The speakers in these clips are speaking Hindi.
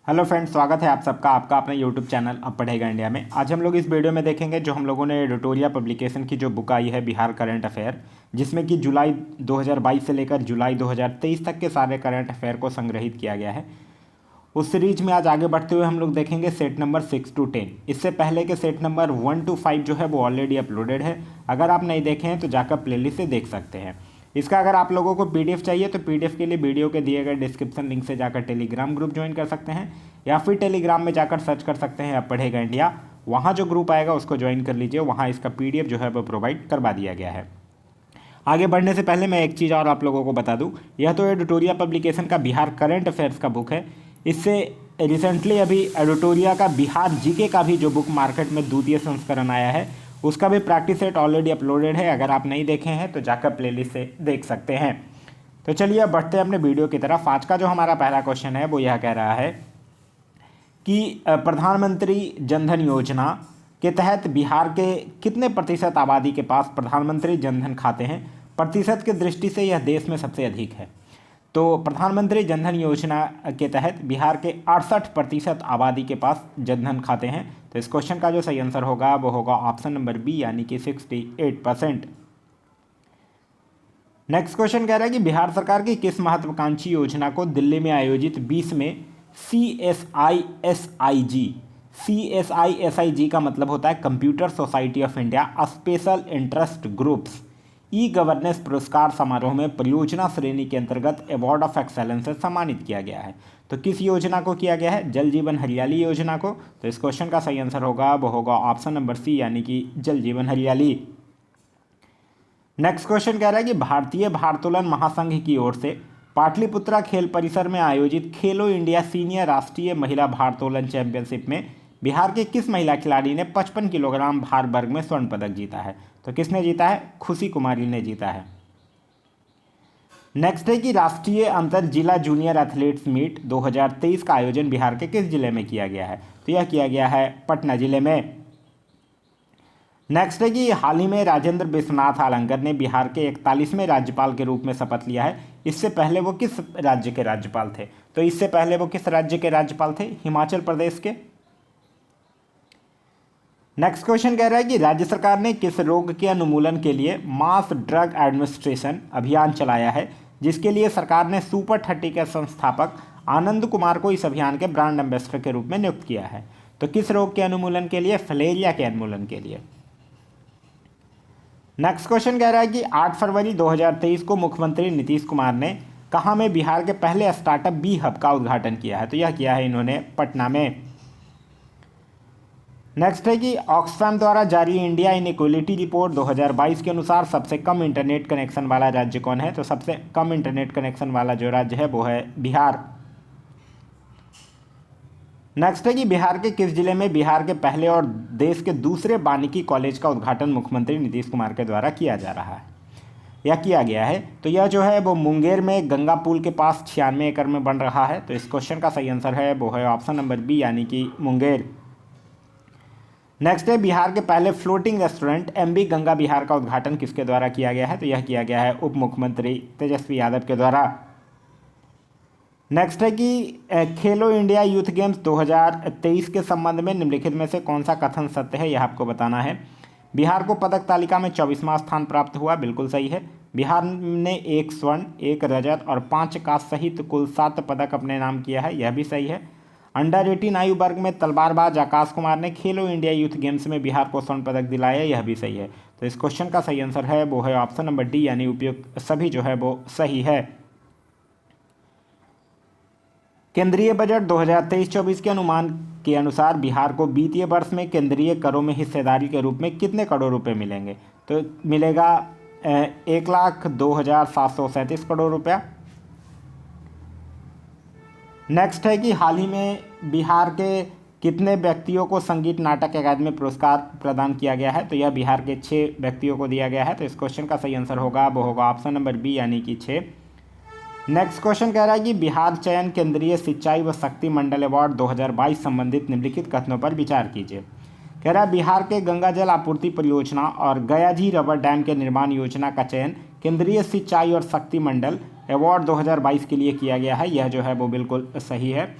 हेलो फ्रेंड्स, स्वागत है आप सबका आपका अपने यूट्यूब चैनल अब पढ़ेगा इंडिया में। आज हम लोग इस वीडियो में देखेंगे जो हम लोगों ने एडिटोरिया पब्लिकेशन की जो बुक आई है बिहार करंट अफेयर, जिसमें कि जुलाई 2022 से लेकर जुलाई 2023 तक के सारे करंट अफेयर को संग्रहित किया गया है। उस सीरीज में आज आगे बढ़ते हुए हम लोग देखेंगे सेट नंबर 6 to 10। इससे पहले के सेट नंबर 1 to 5 जो है वो ऑलरेडी अपलोडेड है। अगर आप नहीं देखे हैं तो जाकर प्लेलिस्ट से देख सकते हैं। इसका अगर आप लोगों को पीडीएफ चाहिए तो पीडीएफ के लिए वीडियो के दिए गए डिस्क्रिप्शन लिंक से जाकर टेलीग्राम ग्रुप ज्वाइन कर सकते हैं, या फिर टेलीग्राम में जाकर सर्च कर सकते हैं अब पढ़ेगा इंडिया। वहाँ जो ग्रुप आएगा उसको ज्वाइन कर लीजिए, वहाँ इसका पीडीएफ जो है वो प्रोवाइड करवा दिया गया है। आगे बढ़ने से पहले मैं एक चीज़ और आप लोगों को बता दूं, यह तो एडिटोरिया पब्लिकेशन का बिहार करंट अफेयर्स का बुक है। इससे रिसेंटली अभी एडिटोरिया का बिहार जीके का भी जो बुक मार्केट में द्वितीय संस्करण आया है उसका भी प्रैक्टिस सेट ऑलरेडी अपलोडेड है। अगर आप नहीं देखे हैं तो जाकर प्लेलिस्ट से देख सकते हैं। तो चलिए अब बढ़ते हैं अपने वीडियो की तरफ। आज का जो हमारा पहला क्वेश्चन है वो यह कह रहा है कि प्रधानमंत्री जनधन योजना के तहत बिहार के कितने प्रतिशत आबादी के पास प्रधानमंत्री जनधन खाते हैं। प्रतिशत की दृष्टि से यह देश में सबसे अधिक है। तो प्रधानमंत्री जनधन योजना के तहत बिहार के 68% आबादी के पास जनधन खाते हैं। तो इस क्वेश्चन का जो सही आंसर होगा वो होगा ऑप्शन नंबर बी, यानी कि 68%। नेक्स्ट क्वेश्चन कह रहा है कि बिहार सरकार की किस महत्वाकांक्षी योजना को दिल्ली में आयोजित 20वें CSISIG का मतलब होता है computer society of India special interest groups e governance पुरस्कार समारोह में परियोजना श्रेणी के अंतर्गत अवार्ड ऑफ एक्सेलेंस से सम्मानित किया गया है। तो किस योजना को किया गया है? जल जीवन हरियाली योजना को। तो इस क्वेश्चन का सही आंसर होगा वो होगा ऑप्शन नंबर सी, यानी कि जल जीवन हरियाली। नेक्स्ट क्वेश्चन कह रहा है कि भारतीय भारोत्तोलन महासंघ की ओर से पाटलिपुत्रा खेल परिसर में आयोजित खेलो इंडिया सीनियर राष्ट्रीय महिला भारोत्तोलन चैंपियनशिप में बिहार के किस महिला खिलाड़ी ने 55 किलोग्राम भार वर्ग में स्वर्ण पदक जीता है? तो किसने जीता है? खुशी कुमारी ने जीता है। नेक्स्ट है कि राष्ट्रीय अंतर जिला जूनियर एथलीट्स मीट 2023 का आयोजन बिहार के किस जिले में किया गया है? तो यह किया गया है पटना जिले में। नेक्स्ट है कि हाल ही में राजेंद्र विश्वनाथ आलंगर ने बिहार के 41वें राज्यपाल के रूप में शपथ लिया है। इससे पहले वो किस राज्य के राज्यपाल थे? तो इससे पहले वो किस राज्य के राज्यपाल थे? हिमाचल प्रदेश के। नेक्स्ट क्वेश्चन कह रहा है कि राज्य सरकार ने किस रोग के उन्मूलन के लिए मास ड्रग एडमिनिस्ट्रेशन अभियान चलाया है, जिसके लिए सरकार ने सुपर 30 के संस्थापक आनंद कुमार को इस अभियान के ब्रांड एम्बेसडर के रूप में नियुक्त किया है? तो किस रोग के उन्मूलन के लिए? फलेरिया के उन्मूलन के लिए। नेक्स्ट क्वेश्चन कह रहा है कि 8 फरवरी 2023 को मुख्यमंत्री नीतीश कुमार ने कहाँ में बिहार के पहले स्टार्टअप बी हब का उद्घाटन किया है? तो यह किया है इन्होंने पटना में। नेक्स्ट है कि ऑक्सफैम द्वारा जारी इंडिया इनइक्वालिटी रिपोर्ट 2022 के अनुसार सबसे कम इंटरनेट कनेक्शन वाला राज्य कौन है? तो सबसे कम इंटरनेट कनेक्शन वाला जो राज्य है वो है बिहार। नेक्स्ट है कि बिहार के किस जिले में बिहार के पहले और देश के दूसरे वानिकी कॉलेज का उद्घाटन मुख्यमंत्री नीतीश कुमार के द्वारा किया जा रहा है या किया गया है? तो यह जो है वो मुंगेर में गंगा पुल के पास 96 एकड़ में बन रहा है। तो इस क्वेश्चन का सही आंसर है वो है ऑप्शन नंबर बी, यानी कि मुंगेर। नेक्स्ट है बिहार के पहले floating restaurant MB Ganga Bihar का उद्घाटन किसके द्वारा किया गया है? तो यह किया गया है उप मुख्यमंत्री तेजस्वी यादव के द्वारा। नेक्स्ट है कि खेलो इंडिया यूथ गेम्स 2023 के संबंध में निम्नलिखित में से कौन सा कथन सत्य है, यह आपको बताना है। बिहार को पदक तालिका में 24वां स्थान प्राप्त हुआ, बिल्कुल सही है। बिहार ने 1 स्वर्ण 1 रजत और 5 कांस्य सहित कुल 7 पदक अपने नाम किया है, यह भी सही है। अंडर 18 आयु वर्ग में तलवारबाज आकाश कुमार ने खेलो इंडिया यूथ गेम्स में बिहार को स्वर्ण पदक दिलाया, यह भी सही है। तो इस क्वेश्चन का सही आंसर है वो है ऑप्शन नंबर डी, यानी उपयुक्त सभी जो है वो सही है। केंद्रीय बजट 2023-24 के अनुमान के अनुसार बिहार को वित्तीय वर्ष में केंद्रीय करों में हिस्सेदारी के रूप में कितने करोड़ रुपए मिलेंगे? तो मिलेगा 1,02,737 करोड़ रुपया। नेक्स्ट है कि हाल ही में बिहार के कितने व्यक्तियों को संगीत नाटक अकादमी पुरस्कार प्रदान किया गया है? तो यह बिहार के 6 व्यक्तियों को दिया गया है। तो इस क्वेश्चन का सही आंसर होगा वो होगा ऑप्शन नंबर बी, यानी कि 6। नेक्स्ट क्वेश्चन कह रहा है कि बिहार चयन केंद्रीय सिंचाई व शक्ति मंडल अवार्ड 2022 संबंधित निम्नलिखित कथनों पर विचार कीजिए। कह रहा है बिहार के गंगा जल आपूर्ति परियोजना और गयाजी रबर डैम के निर्माण योजना का चयन केंद्रीय सिंचाई और शक्ति मंडल अवार्ड 2022 के लिए किया गया है, यह जो है वो बिल्कुल सही है।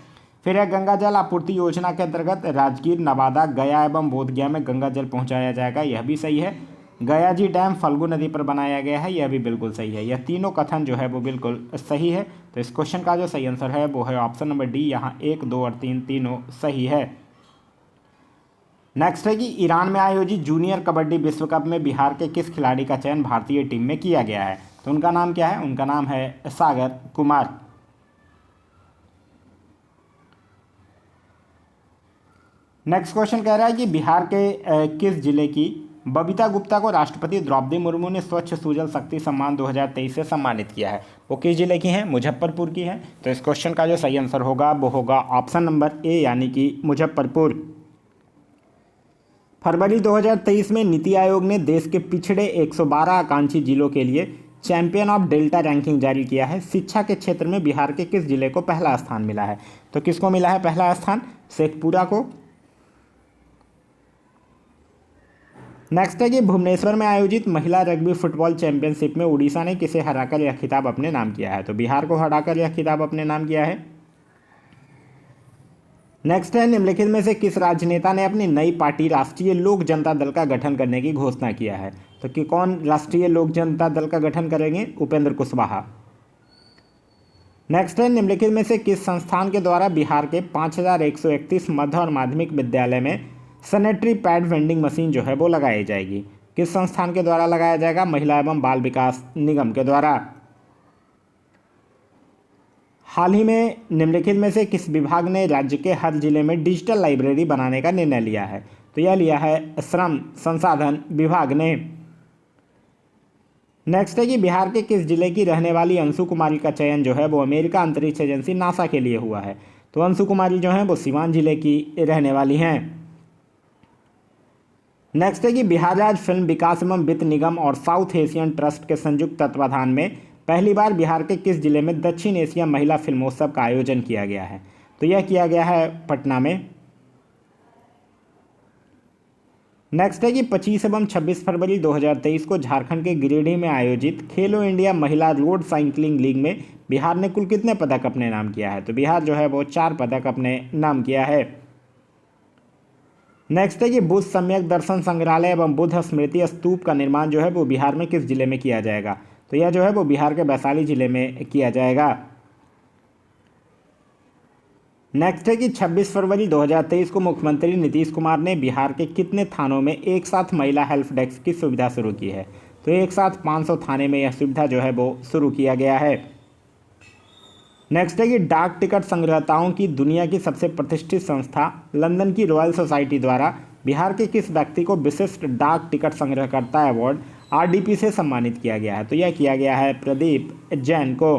फिर है गंगा जल आपूर्ति योजना के अंतर्गत राजगीर, नवादा, गया एवं बोधगया में गंगा जल पहुंचाया जाएगा, यह भी सही है। गया जी डैम फल्गु नदी पर बनाया गया है, यह भी बिल्कुल सही है। यह तीनों कथन जो है वो बिल्कुल सही है। तो इस क्वेश्चन का जो सही आंसर है वो है ऑप्शन नंबर डी, यहाँ 1, 2 और 3 तीनों सही है। नेक्स्ट है कि ईरान में आयोजित जूनियर कबड्डी विश्व कप में बिहार के किस खिलाड़ी का चयन भारतीय टीम में किया गया है? तो उनका नाम क्या है? उनका नाम है सागर कुमार। नेक्स्ट क्वेश्चन कह रहा है कि बिहार के किस जिले की बबीता गुप्ता को राष्ट्रपति द्रौपदी मुर्मू ने स्वच्छ सुजल शक्ति सम्मान 2023 से सम्मानित किया है? वो किस जिले की हैं? मुजफ्फरपुर की हैं। तो इस क्वेश्चन का जो सही आंसर होगा वो होगा ऑप्शन नंबर ए, यानी कि मुजफ्फरपुर। फरवरी 2023 में नीति आयोग ने देश के पिछड़े 112 आकांक्षी जिलों के लिए चैंपियन ऑफ डेल्टा रैंकिंग जारी किया है। शिक्षा के क्षेत्र में बिहार के किस जिले को पहला स्थान मिला है? तो किसको मिला है पहला स्थान? शेखपुरा को। नेक्स्ट है कि भुवनेश्वर में आयोजित महिला रग्बी फुटबॉल चैंपियनशिप में उड़ीसा ने किसे हराकर यह खिताब अपने नाम किया है? तो बिहार को हराकर यह खिताब अपने नाम किया है। नेक्स्ट है निम्नलिखित में से किस राजनेता ने अपनी नई पार्टी राष्ट्रीय लोक जनता दल का गठन करने की घोषणा किया है? तो कि कौन राष्ट्रीय लोक जनता दल का गठन करेंगे? उपेंद्र कुशवाहा। नेक्स्ट है निम्नलिखित में से किस संस्थान के द्वारा बिहार के 5131 मध्य और माध्यमिक विद्यालय में सैनिटरी पैड वेंडिंग मशीन जो है वो लगाई जाएगी? किस संस्थान के द्वारा लगाया जाएगा? महिला एवं बाल विकास निगम के द्वारा। हाल ही में निम्नलिखित में से किस विभाग ने राज्य के हर जिले में डिजिटल लाइब्रेरी बनाने का निर्णय लिया है? तो यह लिया है श्रम संसाधन विभाग ने। नेक्स्ट है कि बिहार के किस जिले की रहने वाली अंशु कुमारी का चयन जो है वो अमेरिका अंतरिक्ष एजेंसी नासा के लिए हुआ है? तो अंशु कुमारी जो है वो सीवान जिले की रहने वाली हैं। नेक्स्ट है कि बिहार राज्य फिल्म विकास एवं वित्त निगम और साउथ एशियन ट्रस्ट के संयुक्त तत्वाधान में पहली बार बिहार के किस जिले में दक्षिण एशिया महिला फिल्मोत्सव का आयोजन किया गया है? तो यह किया गया है पटना में। नेक्स्ट है कि 25 एवं 26 फरवरी 2023 को झारखंड के गिरिडीह में आयोजित खेलो इंडिया महिला रोड साइकिलिंग लीग में बिहार ने कुल कितने पदक अपने नाम किया है? तो बिहार जो है वो 4 पदक अपने नाम किया है। नेक्स्ट है कि बुद्ध सम्यक दर्शन संग्रहालय एवं बुद्ध स्मृति स्तूप का निर्माण जो है वो बिहार में किस जिले में किया जाएगा? तो यह जो है वो बिहार के वैशाली जिले में किया जाएगा। नेक्स्ट है कि 26 फरवरी 2023 को मुख्यमंत्री नीतीश कुमार ने बिहार के कितने थानों में एक साथ महिला हेल्प डेस्क की सुविधा शुरू की है? तो एक साथ 500 थाने में यह सुविधा जो है वो शुरू किया गया है। नेक्स्ट है कि डाक टिकट संग्रहताओं की दुनिया की सबसे प्रतिष्ठित संस्था लंदन की रॉयल सोसाइटी द्वारा बिहार के किस व्यक्ति को विशिष्ट डाक टिकट संग्रहकर्ता अवार्ड RDP से सम्मानित किया गया है? तो यह किया गया है प्रदीप जैन को।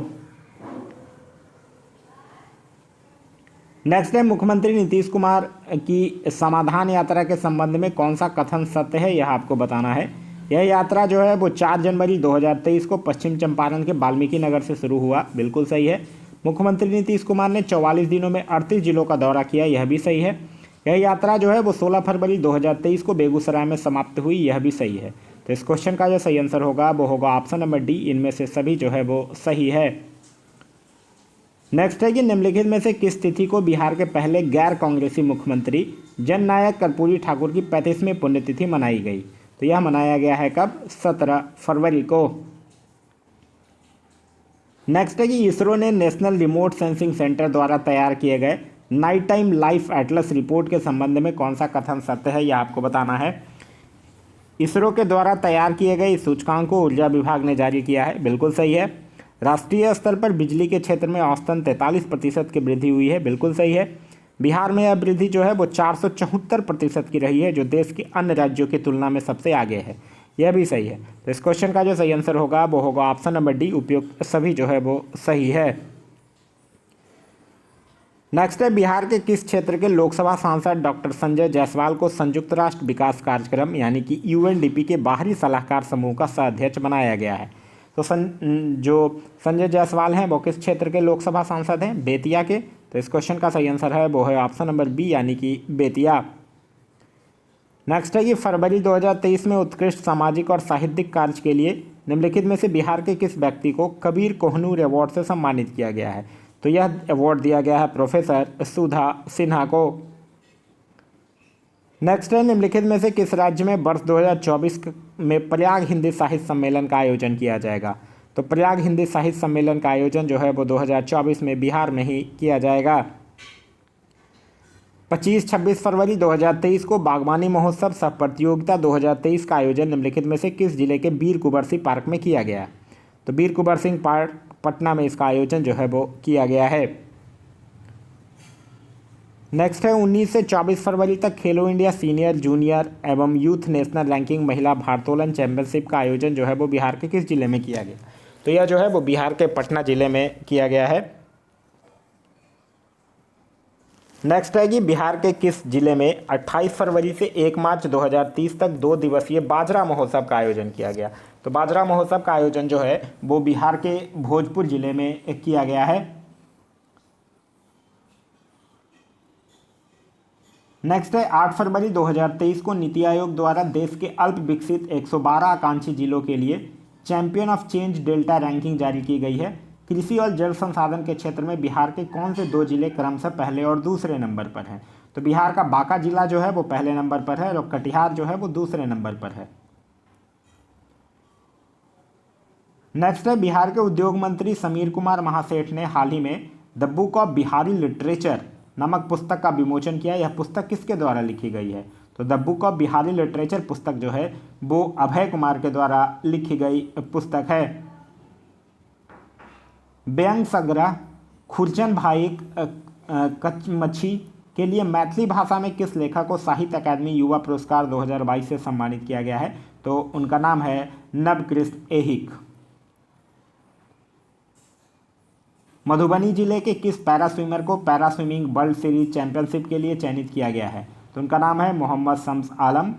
नेक्स्ट है मुख्यमंत्री नीतीश कुमार की समाधान यात्रा के संबंध में कौन सा कथन सत्य है, यह आपको बताना है। यह यात्रा जो है वो 4 जनवरी 2023 को पश्चिम चंपारण के वाल्मीकि नगर से शुरू हुआ, बिल्कुल सही है। मुख्यमंत्री नीतीश कुमार ने 44 दिनों में 38 जिलों का दौरा किया, यह भी सही है। यह यात्रा जो है वो 16 फरवरी 2023 को बेगूसराय में समाप्त हुई, यह भी सही है। तो इस क्वेश्चन का जो सही आंसर होगा वो होगा ऑप्शन नंबर डी, इनमें से सभी जो है वो सही है। नेक्स्ट है कि निम्नलिखित में से किस तिथि को बिहार के पहले गैर कांग्रेसी मुख्यमंत्री जननायक कर्पूरी ठाकुर की 35वीं पुण्यतिथि मनाई गई? तो यह मनाया गया है कब? 17 फरवरी को। नेक्स्ट है कि इसरो ने नेशनल रिमोट सेंसिंग सेंटर द्वारा तैयार किए गए night time life Atlas report के संबंध में कौन सा कथन सत्य है, यह आपको बताना है। इसरो के द्वारा तैयार किए गए इस सूचकांक को ऊर्जा विभाग ने जारी किया है, बिल्कुल सही है। राष्ट्रीय स्तर पर बिजली के क्षेत्र में औसतन 43% की वृद्धि हुई है, बिल्कुल सही है। बिहार में यह वृद्धि जो है वो 474% की रही है, जो देश के अन्य राज्यों की तुलना में सबसे आगे है, यह भी सही है। तो इस क्वेश्चन का जो सही आंसर होगा वो होगा ऑप्शन नंबर डी, उपयुक्त सभी जो है वो सही है। नेक्स्ट है बिहार के किस क्षेत्र के लोकसभा सांसद डॉक्टर संजय जायसवाल को संयुक्त राष्ट्र विकास कार्यक्रम यानी कि UNDP के बाहरी सलाहकार समूह का सह अध्यक्ष बनाया गया है? तो जो संजय जायसवाल हैं वो किस क्षेत्र के लोकसभा सांसद हैं? बेतिया के। तो इस क्वेश्चन का सही आंसर है वो है ऑप्शन नंबर बी, यानी कि बेतिया। नेक्स्ट है कि फरवरी 2023 में उत्कृष्ट सामाजिक और साहित्यिक कार्य के लिए निम्नलिखित में से बिहार के किस व्यक्ति को कबीर कोहनूर अवार्ड से सम्मानित किया गया है? तो यह अवार्ड दिया गया है प्रोफेसर सुधा सिन्हा को। नेक्स्ट है, निम्नलिखित में से किस राज्य में वर्ष 2024 में प्रयाग हिंदी साहित्य सम्मेलन का आयोजन किया जाएगा? तो प्रयाग हिंदी साहित्य सम्मेलन का आयोजन जो है वो 2024 में बिहार में ही किया जाएगा। 25-26 फरवरी 2023 को बागवानी महोत्सव सह प्रतियोगिता 2023 का आयोजन निम्नलिखित में से किस जिले के वीर कुंवर सिंह पार्क में किया गया? तो वीर कुंवर सिंह पार्क पटना में इसका आयोजन जो है वो किया गया है। नेक्स्ट है, 19 से 24 फरवरी तक खेलो इंडिया सीनियर जूनियर एवं यूथ नेशनल रैंकिंग महिला भारोत्तोलन चैंपियनशिप का आयोजन जो है वो बिहार के किस जिले में किया गया? तो यह जो है वो बिहार के पटना जिले में किया गया है। नेक्स्ट है कि बिहार के किस जिले में 28 फरवरी से 1 मार्च 2030 तक 2 दिवसीय बाजरा महोत्सव का आयोजन किया गया? तो बाजरा महोत्सव का आयोजन जो है वो बिहार के भोजपुर जिले में किया गया है। नेक्स्ट है, 8 फरवरी 2023 को नीति आयोग द्वारा देश के अल्प विकसित 112 आकांक्षी जिलों के लिए champion of change delta ranking जारी की गई है। कृषि और जल संसाधन के क्षेत्र में बिहार के कौन से 2 जिले क्रमशः पहले और दूसरे नंबर पर हैं? तो बिहार का बांका जिला जो है वो पहले नंबर पर है और कटिहार जो है वो दूसरे नंबर पर है। नेक्स्ट है, बिहार के उद्योग मंत्री समीर कुमार महासेठ ने हाल ही में the book of Bihari literature नामक पुस्तक का विमोचन किया। यह पुस्तक किसके द्वारा लिखी गई है? तो the book of Bihari literature पुस्तक जो है वो अभय कुमार के द्वारा लिखी गई पुस्तक है। व्यंग संग्रह खुरचन भाई कचमच्छी के लिए मैथिली भाषा में किस लेखक को साहित्य अकादमी युवा पुरस्कार 2022 से सम्मानित किया गया है? तो उनका नाम है नवकृष्ण ऐहिक। मधुबनी जिले के किस पैरा स्विमर को para swimming world series championship के लिए चयनित किया गया है? तो उनका नाम है मोहम्मद शम्स आलम।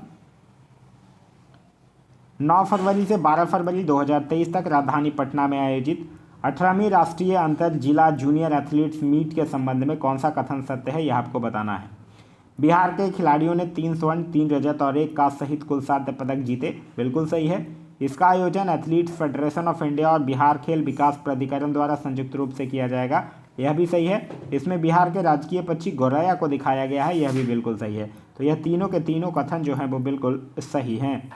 9 फरवरी से 12 फरवरी 2023 तक राजधानी पटना में आयोजित 18वीं राष्ट्रीय अंतर जिला जूनियर एथलीट्स मीट के संबंध में कौन सा कथन सत्य है, यह आपको बताना है। बिहार के खिलाड़ियों ने 3 स्वर्ण 3 रजत और 1 कांस्य सहित कुल 7 पदक जीते, बिल्कुल सही है। इसका आयोजन एथलीट्स फेडरेशन ऑफ इंडिया और बिहार खेल विकास प्राधिकरण द्वारा संयुक्त रूप से किया जाएगा, यह भी सही है। इसमें बिहार के राजकीय पक्षी गौरैया को दिखाया गया है, यह भी बिल्कुल सही है। तो यह तीनों के तीनों कथन जो हैं वो बिल्कुल सही हैं।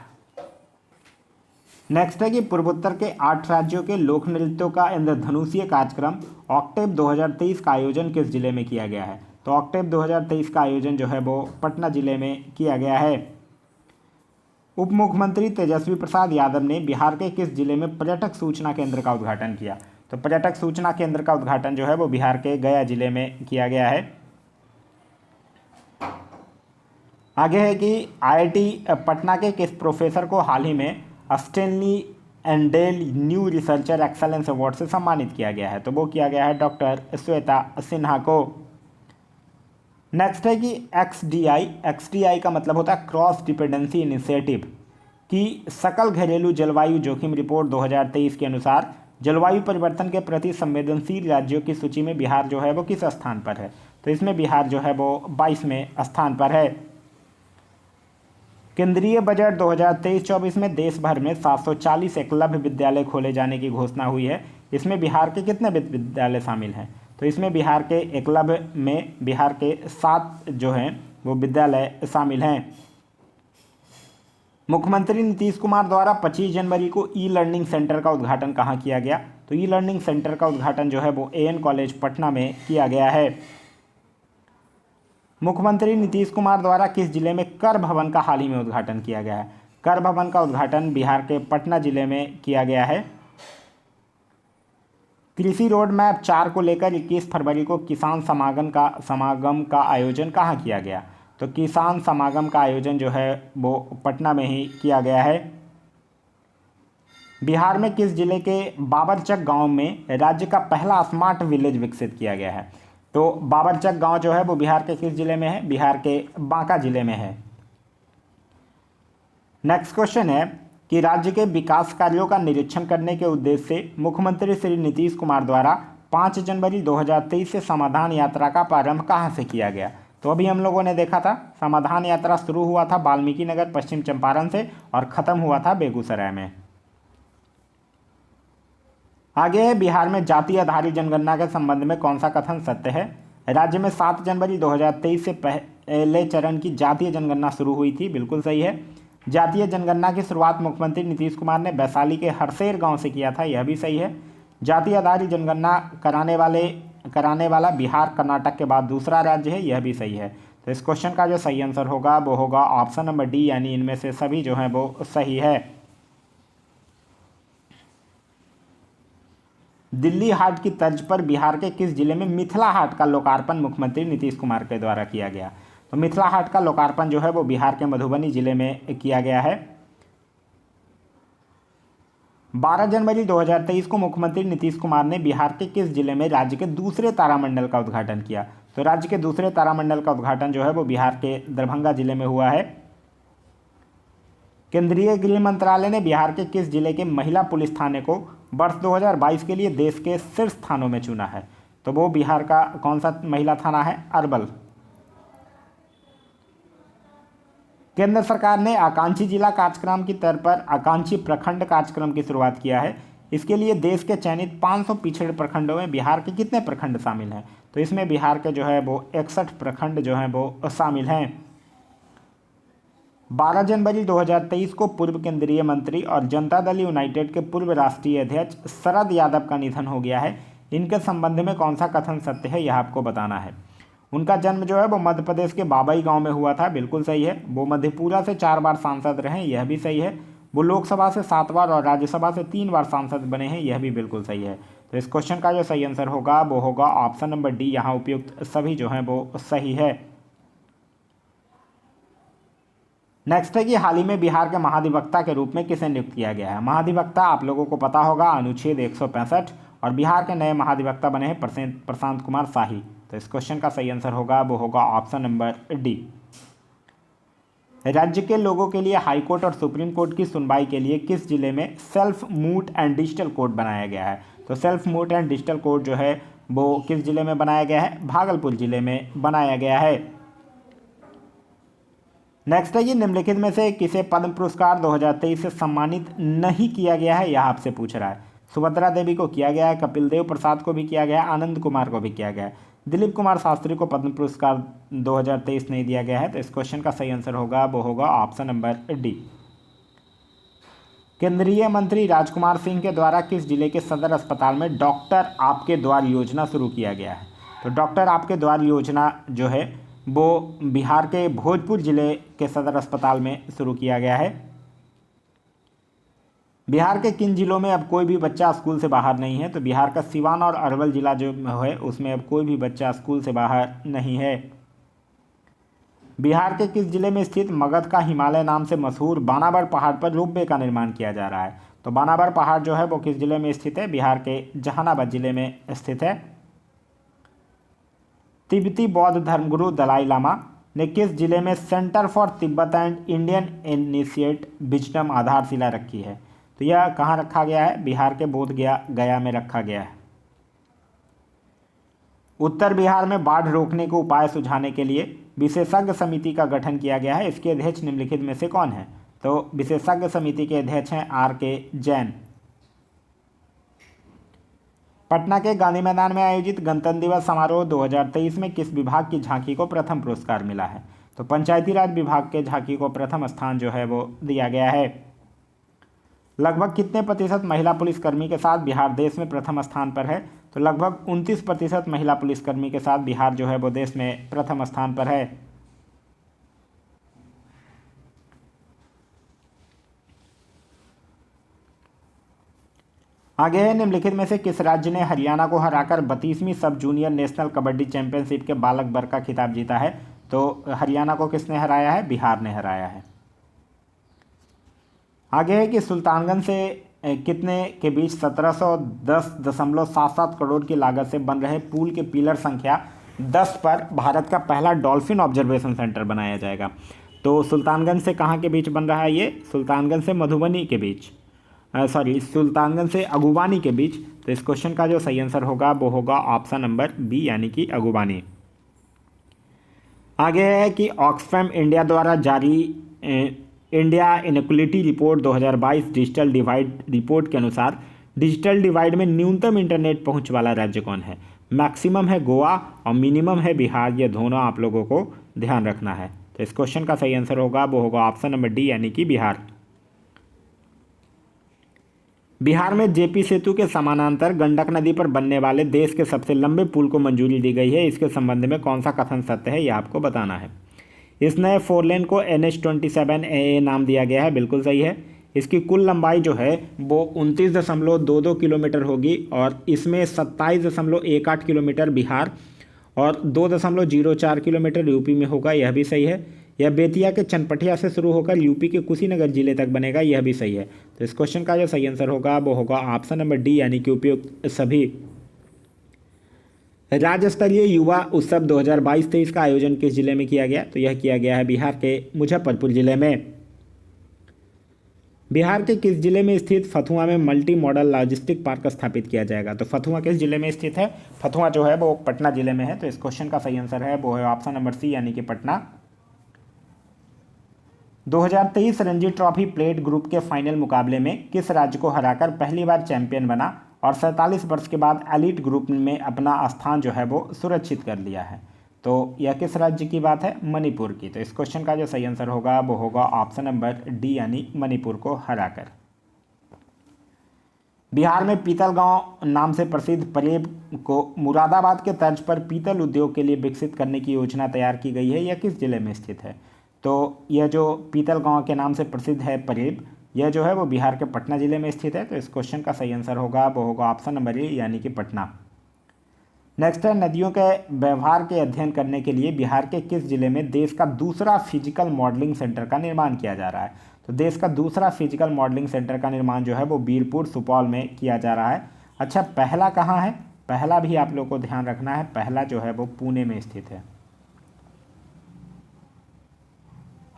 नेक्स्ट है कि पूर्वोत्तर के 8 राज्यों के लोक नृत्यों का इंद्रधनुषीय कार्यक्रम ऑक्टेव 2023 का आयोजन किस जिले में किया गया है? तो ऑक्टेव 2023 का आयोजन जो है वो पटना जिले में किया गया है। उप मुख्यमंत्री तेजस्वी प्रसाद यादव ने बिहार के किस जिले में पर्यटक सूचना केंद्र का उद्घाटन किया? तो पर्यटक सूचना केंद्र का उद्घाटन जो है वो बिहार के गया जिले में किया गया है। आगे है कि IIT पटना के किस प्रोफेसर को हाल ही में Stanley एंडेल new researcher excellence award से सम्मानित किया गया है? तो वो किया गया है डॉक्टर श्वेता सिन्हा को। नेक्स्ट है कि XDI का मतलब होता है क्रॉस डिपेंडेंसी इनिशिएटिव की सकल घरेलू जलवायु जोखिम रिपोर्ट 2023 के अनुसार जलवायु परिवर्तन के प्रति संवेदनशील राज्यों की सूची में बिहार जो है वो किस स्थान पर है? तो इसमें बिहार जो है वो 22वें स्थान पर है। केंद्रीय बजट 2023-24 में देश भर में 740 एकलव्य विद्यालय खोले जाने की घोषणा हुई है। इसमें बिहार के कितने विद्यालय शामिल हैं? तो इसमें बिहार के एकलव्य में बिहार के 7 जो हैं वो विद्यालय शामिल हैं। मुख्यमंत्री नीतीश कुमार द्वारा 25 जनवरी को ई लर्निंग सेंटर का उद्घाटन कहाँ किया गया? तो ई लर्निंग सेंटर का उद्घाटन जो है वो AN कॉलेज पटना में किया गया है। मुख्यमंत्री नीतीश कुमार द्वारा किस जिले में कर भवन का हाल ही में उद्घाटन किया गया है? कर भवन का उद्घाटन बिहार के पटना जिले में किया गया है। कृषि रोड मैप 4 को लेकर 21 फरवरी को किसान समागम का आयोजन कहाँ किया गया? तो किसान समागम का आयोजन जो है वो पटना में ही किया गया है। बिहार में किस जिले के बाबरचक गांव में राज्य का पहला स्मार्ट विलेज विकसित किया गया है? तो बाबरचक गांव जो है वो बिहार के किस जिले में है? बिहार के बांका जिले में है। नेक्स्ट क्वेश्चन है कि राज्य के विकास कार्यों का निरीक्षण करने के उद्देश्य से मुख्यमंत्री श्री नीतीश कुमार द्वारा 5 जनवरी 2023 से समाधान यात्रा का प्रारंभ कहाँ से किया गया? तो अभी हम लोगों ने देखा था समाधान यात्रा शुरू हुआ था वाल्मीकि नगर पश्चिम चंपारण से और ख़त्म हुआ था बेगूसराय में। आगे है, बिहार में जाति आधारित जनगणना के संबंध में कौन सा कथन सत्य है? राज्य में 7 जनवरी 2023 से पहले चरण की जातीय जनगणना शुरू हुई थी, बिल्कुल सही है। जातीय जनगणना की शुरुआत मुख्यमंत्री नीतीश कुमार ने वैशाली के हरसेर गांव से किया था, यह भी सही है। जाति आधारित जनगणना कराने वाला बिहार कर्नाटक के बाद दूसरा राज्य है, यह भी सही है। तो इस क्वेश्चन का जो सही आंसर होगा वो होगा ऑप्शन नंबर डी, यानी इनमें से सभी जो है वो सही है। दिल्ली हाट की तर्ज पर बिहार के किस जिले में मिथिला हाट का लोकार्पण मुख्यमंत्री नीतीश कुमार के द्वारा किया गया? तो मिथिला हाट का लोकार्पण जो है वो बिहार के मधुबनी जिले में किया गया है। 12 जनवरी 2023 को मुख्यमंत्री नीतीश कुमार ने बिहार के किस जिले में राज्य के दूसरे तारामंडल का उद्घाटन किया? तो राज्य के दूसरे तारामंडल का उद्घाटन जो है वो बिहार के दरभंगा जिले में हुआ है। केंद्रीय गृह मंत्रालय ने बिहार के किस जिले के महिला पुलिस थाने को वर्ष 2022 के लिए देश के शीर्ष थानों में चुना है? तो वो बिहार का कौन सा महिला थाना है? अरवल। केंद्र सरकार ने आकांक्षी जिला कार्यक्रम की तर्ज पर आकांक्षी प्रखंड कार्यक्रम की शुरुआत किया है। इसके लिए देश के चयनित 500 पिछड़े प्रखंडों में बिहार के कितने प्रखंड शामिल हैं? तो इसमें बिहार के जो है वो 61 प्रखंड जो हैं वो शामिल हैं। 12 जनवरी 2023 को पूर्व केंद्रीय मंत्री और जनता दल यूनाइटेड के पूर्व राष्ट्रीय अध्यक्ष शरद यादव का निधन हो गया है। इनके संबंध में कौन सा कथन सत्य है, यह आपको बताना है। उनका जन्म जो है वो मध्य प्रदेश के बाबई गांव में हुआ था, बिल्कुल सही है। वो मधेपुरा से 4 बार सांसद रहे, यह भी सही है। वो लोकसभा से 7 बार और राज्यसभा से 3 बार सांसद बने हैं, यह भी बिल्कुल सही है। तो इस क्वेश्चन का जो सही आंसर होगा वो होगा ऑप्शन नंबर डी, यहाँ उपयुक्त सभी जो हैं वो सही है। नेक्स्ट है कि हाल ही में बिहार के महाधिवक्ता के रूप में किसे नियुक्त किया गया है? महाधिवक्ता आप लोगों को पता होगा अनुच्छेद 165, और बिहार के नए महाधिवक्ता बने हैं प्रशांत कुमार शाही। तो इस क्वेश्चन का सही आंसर होगा वो होगा ऑप्शन नंबर डी। राज्य के लोगों के लिए हाईकोर्ट और सुप्रीम कोर्ट की सुनवाई के लिए किस जिले में self moot and digital court बनाया गया है? तो self moot and digital court जो है वो किस जिले में बनाया गया है? भागलपुर जिले में बनाया गया है। नेक्स्ट है कि निम्नलिखित में से किसे पद्म पुरस्कार 2023 से सम्मानित नहीं किया गया है, यह आपसे पूछ रहा है। सुभद्रा देवी को किया गया है, कपिल देव प्रसाद को भी किया गया है, आनंद कुमार को भी किया गया है। दिलीप कुमार शास्त्री को पद्म पुरस्कार 2023 नहीं दिया गया है। तो इस क्वेश्चन का सही आंसर होगा वो होगा ऑप्शन नंबर डी। केंद्रीय मंत्री राजकुमार सिंह के द्वारा किस जिले के सदर अस्पताल में डॉक्टर आपके द्वार योजना शुरू किया गया है? तो डॉक्टर आपके द्वार योजना जो है वो बिहार के भोजपुर जिले के सदर अस्पताल में शुरू किया गया है। बिहार के किन जिलों में अब कोई भी बच्चा स्कूल से बाहर नहीं है? तो बिहार का सिवान और अरवल जिला जो है उसमें अब कोई भी बच्चा स्कूल से बाहर नहीं है। बिहार के किस जिले में स्थित मगध का हिमालय नाम से मशहूर बानावर पहाड़ पर रोपवे का निर्माण किया जा रहा है? तो बानावर पहाड़ जो है वो किस जिले में स्थित है? बिहार के जहानाबाद जिले में स्थित है। तिब्बती बौद्ध धर्मगुरु दलाई लामा ने किस जिले में centre for Tibet and Indian initiate wisdom आधारशिला रखी है? तो यह कहाँ रखा गया है? बिहार के बोध गया में रखा गया है। उत्तर बिहार में बाढ़ रोकने के उपाय सुझाने के लिए विशेषज्ञ समिति का गठन किया गया है। इसके अध्यक्ष निम्नलिखित में से कौन है? तो विशेषज्ञ समिति के अध्यक्ष हैं RK जैन। पटना के गांधी मैदान में आयोजित गणतंत्र दिवस समारोह 2023 में किस विभाग की झांकी को प्रथम पुरस्कार मिला है? तो पंचायती राज विभाग के झांकी को प्रथम स्थान जो है वो दिया गया है। लगभग कितने प्रतिशत महिला पुलिसकर्मी के साथ बिहार देश में प्रथम स्थान पर है? तो लगभग 29% महिला पुलिसकर्मी के साथ बिहार जो है वो देश में प्रथम स्थान पर है। आगे है, निम्नलिखित में से किस राज्य ने हरियाणा को हराकर 32वीं सब जूनियर नेशनल कबड्डी चैंपियनशिप के बालक वर्ग का खिताब जीता है? तो हरियाणा को किसने हराया है? बिहार ने हराया है। आगे है कि सुल्तानगंज से कितने के बीच 1710.77 करोड़ की लागत से बन रहे पुल के पिलर संख्या 10 पर भारत का पहला डॉल्फिन ऑब्जर्वेशन सेंटर बनाया जाएगा? तो सुल्तानगंज से कहाँ के बीच बन रहा है ये? सुल्तानगंज से मधुबनी के बीच, सुल्तानगंज से अगुवानी के बीच। तो इस क्वेश्चन का जो सही आंसर होगा वो होगा ऑप्शन नंबर बी, यानी कि अगुवानी। आगे है कि ऑक्सफैम इंडिया द्वारा जारी India inequality report 2022 digital divide report के अनुसार डिजिटल डिवाइड में न्यूनतम इंटरनेट पहुंच वाला राज्य कौन है? मैक्सिमम है गोवा और मिनिमम है बिहार। ये दोनों आप लोगों को ध्यान रखना है। तो इस क्वेश्चन का सही आंसर होगा वो होगा ऑप्शन नंबर डी यानी कि बिहार। बिहार में जेपी सेतु के समानांतर गंडक नदी पर बनने वाले देश के सबसे लंबे पुल को मंजूरी दी गई है। इसके संबंध में कौन सा कथन सत्य है, यह आपको बताना है। इस नए 4 लेन को NH27AA नाम दिया गया है, बिल्कुल सही है। इसकी कुल लंबाई जो है वो 29.22 किलोमीटर होगी और इसमें 27.18 किलोमीटर बिहार और 2.04 किलोमीटर यूपी में होगा, यह भी सही है। यह बेतिया के चनपटिया से शुरू होकर यूपी के कुशीनगर जिले तक बनेगा, यह भी सही है। तो इस क्वेश्चन का जो सही आंसर होगा वो होगा ऑप्शन नंबर डी यानी कि उपयुक्त सभी। राज्य स्तरीय युवा उत्सव 2022-23 का आयोजन किस जिले में किया गया? तो यह किया गया है बिहार के मुजफ्फरपुर जिले में। बिहार के किस जिले में स्थित फथुआ में मल्टी मॉडल लॉजिस्टिक पार्क स्थापित किया जाएगा? तो फथुआ किस जिले में स्थित है? फथुआ जो है वो पटना जिले में है। तो इस क्वेश्चन का सही आंसर है वो है ऑप्शन नंबर सी यानी कि Patna. 2023 Ranji trophy plate group के फाइनल मुकाबले में किस राज्य को हराकर पहली बार चैंपियन बना और 47 वर्ष के बाद एलीट ग्रुप में अपना स्थान जो है वो सुरक्षित कर लिया है? तो यह किस राज्य की बात है? मणिपुर की। तो इस क्वेश्चन का जो सही आंसर होगा वो होगा ऑप्शन नंबर डी यानी मणिपुर को हराकर। बिहार में पीतल गांव नाम से प्रसिद्ध परेब को मुरादाबाद के तर्ज पर पीतल उद्योग के लिए विकसित करने की योजना तैयार की गई है। यह किस जिले में स्थित है? तो यह जो पीतल गांव के नाम से प्रसिद्ध है परेब, यह जो है वो बिहार के पटना जिले में स्थित है। तो इस क्वेश्चन का सही आंसर होगा वो होगा ऑप्शन नंबर ए यानी कि पटना। नेक्स्ट है, नदियों के व्यवहार के अध्ययन करने के लिए बिहार के किस जिले में देश का दूसरा फिजिकल मॉडलिंग सेंटर का निर्माण किया जा रहा है? तो देश का दूसरा फिजिकल मॉडलिंग सेंटर का निर्माण जो है वो बीरपुर सुपौल में किया जा रहा है। अच्छा, पहला कहाँ है? पहला भी आप लोग को ध्यान रखना है, पहला जो है वो पुणे में स्थित है।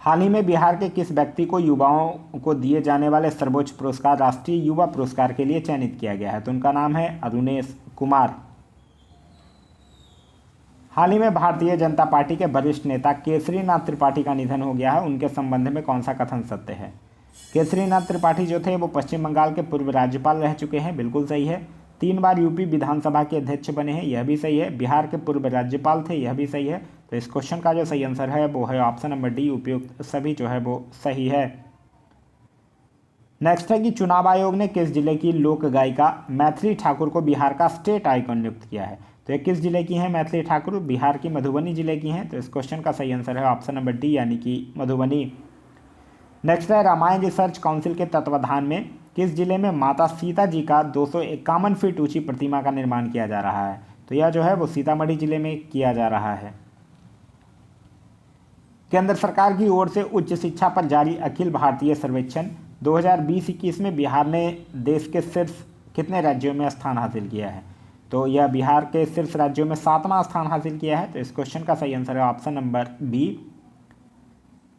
हाल ही में बिहार के किस व्यक्ति को युवाओं को दिए जाने वाले सर्वोच्च पुरस्कार राष्ट्रीय युवा पुरस्कार के लिए चयनित किया गया है? तो उनका नाम है अरुणेश कुमार। हाल ही में भारतीय जनता पार्टी के वरिष्ठ नेता केसरीनाथ त्रिपाठी का निधन हो गया है, उनके संबंध में कौन सा कथन सत्य है? केसरीनाथ त्रिपाठी जो थे वो पश्चिम बंगाल के पूर्व राज्यपाल रह चुके हैं, बिल्कुल सही है। 3 बार यूपी विधानसभा के अध्यक्ष बने हैं, यह भी सही है। बिहार के पूर्व राज्यपाल थे, यह भी सही है। तो इस क्वेश्चन का जो सही आंसर है वो है ऑप्शन नंबर डी, उपयुक्त सभी जो है वो सही है। नेक्स्ट है कि चुनाव आयोग ने किस जिले की लोक गायिका मैथिली ठाकुर को बिहार का स्टेट आइकॉन नियुक्त किया है? तो ये किस जिले की हैं मैथिली ठाकुर? बिहार की मधुबनी जिले की हैं। तो इस क्वेश्चन का सही आंसर है ऑप्शन नंबर डी यानी कि मधुबनी। नेक्स्ट है, रामायण रिसर्च काउंसिल के तत्वाधान में किस जिले में माता सीता जी का 251 फीट ऊंची प्रतिमा का निर्माण किया जा रहा है? तो यह जो है वो सीतामढ़ी जिले में किया जा रहा है। केंद्र सरकार की ओर से उच्च शिक्षा पर जारी अखिल भारतीय सर्वेक्षण 2020-21 में बिहार ने देश के शीर्ष कितने राज्यों में स्थान हासिल किया है? तो यह बिहार के शीर्ष राज्यों में 7वां स्थान हासिल किया है। तो इस क्वेश्चन का सही आंसर है ऑप्शन नंबर बी।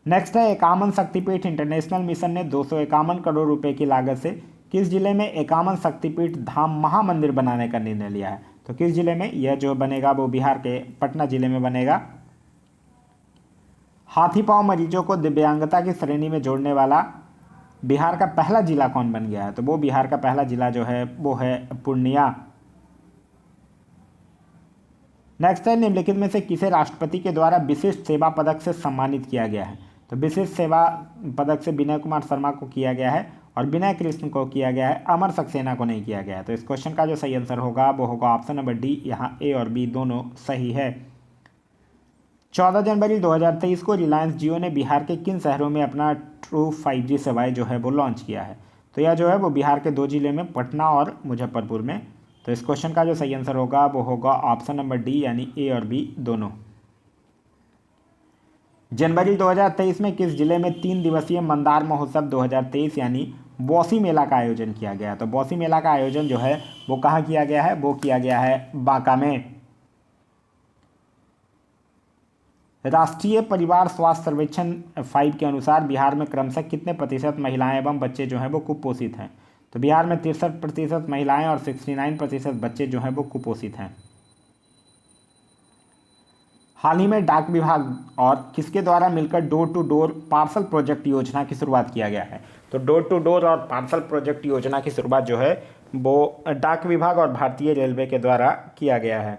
नेक्स्ट है, 51 शक्तिपीठ इंटरनेशनल मिशन ने 251 करोड़ रुपए की लागत से किस जिले में 51 शक्तिपीठ धाम महामंदिर बनाने का निर्णय लिया है? तो किस जिले में? यह जो बनेगा वो बिहार के पटना जिले में बनेगा। हाथी पांव मरीजों को दिव्यांगता की श्रेणी में जोड़ने वाला बिहार का पहला जिला कौन बन गया है? तो वो बिहार का पहला जिला जो है वो है पूर्णिया। नेक्स्ट है, निम्नलिखित में से किसे राष्ट्रपति के द्वारा विशिष्ट सेवा पदक से सम्मानित किया गया है? तो विशिष्ट सेवा पदक से विनय कुमार शर्मा को किया गया है और विनय कृष्ण को किया गया है, अमर सक्सेना को नहीं किया गया है। तो इस क्वेश्चन का जो सही आंसर होगा वो होगा ऑप्शन नंबर डी, यहाँ ए और बी दोनों सही है। 14 जनवरी 2023 को रिलायंस जियो ने बिहार के किन शहरों में अपना ट्रू 5G सेवाएं जो है वो लॉन्च किया है? तो यह जो है वो बिहार के 2 जिले में पटना और मुजफ्फरपुर में। तो इस क्वेश्चन का जो सही आंसर होगा वो होगा ऑप्शन नंबर डी यानी ए और बी दोनों। जनवरी 2023 में किस जिले में 3 दिवसीय मंदार महोत्सव 2023 यानी बौसी मेला का आयोजन किया गया? तो बौसी मेला का आयोजन जो है वो कहाँ किया गया है? वो किया गया है बांका में। राष्ट्रीय परिवार स्वास्थ्य सर्वेक्षण 5 के अनुसार बिहार में क्रमशः कितने प्रतिशत महिलाएं एवं बच्चे जो हैं वो कुपोषित हैं? तो बिहार में 63% महिलाएं और 69% बच्चे जो हैं वो कुपोषित हैं। हाल ही में डाक विभाग और किसके द्वारा मिलकर door to door parcel project योजना की शुरुआत किया गया है? तो डोर टू डोर और पार्सल प्रोजेक्ट योजना की शुरुआत जो है वो डाक विभाग और भारतीय रेलवे के द्वारा किया गया है।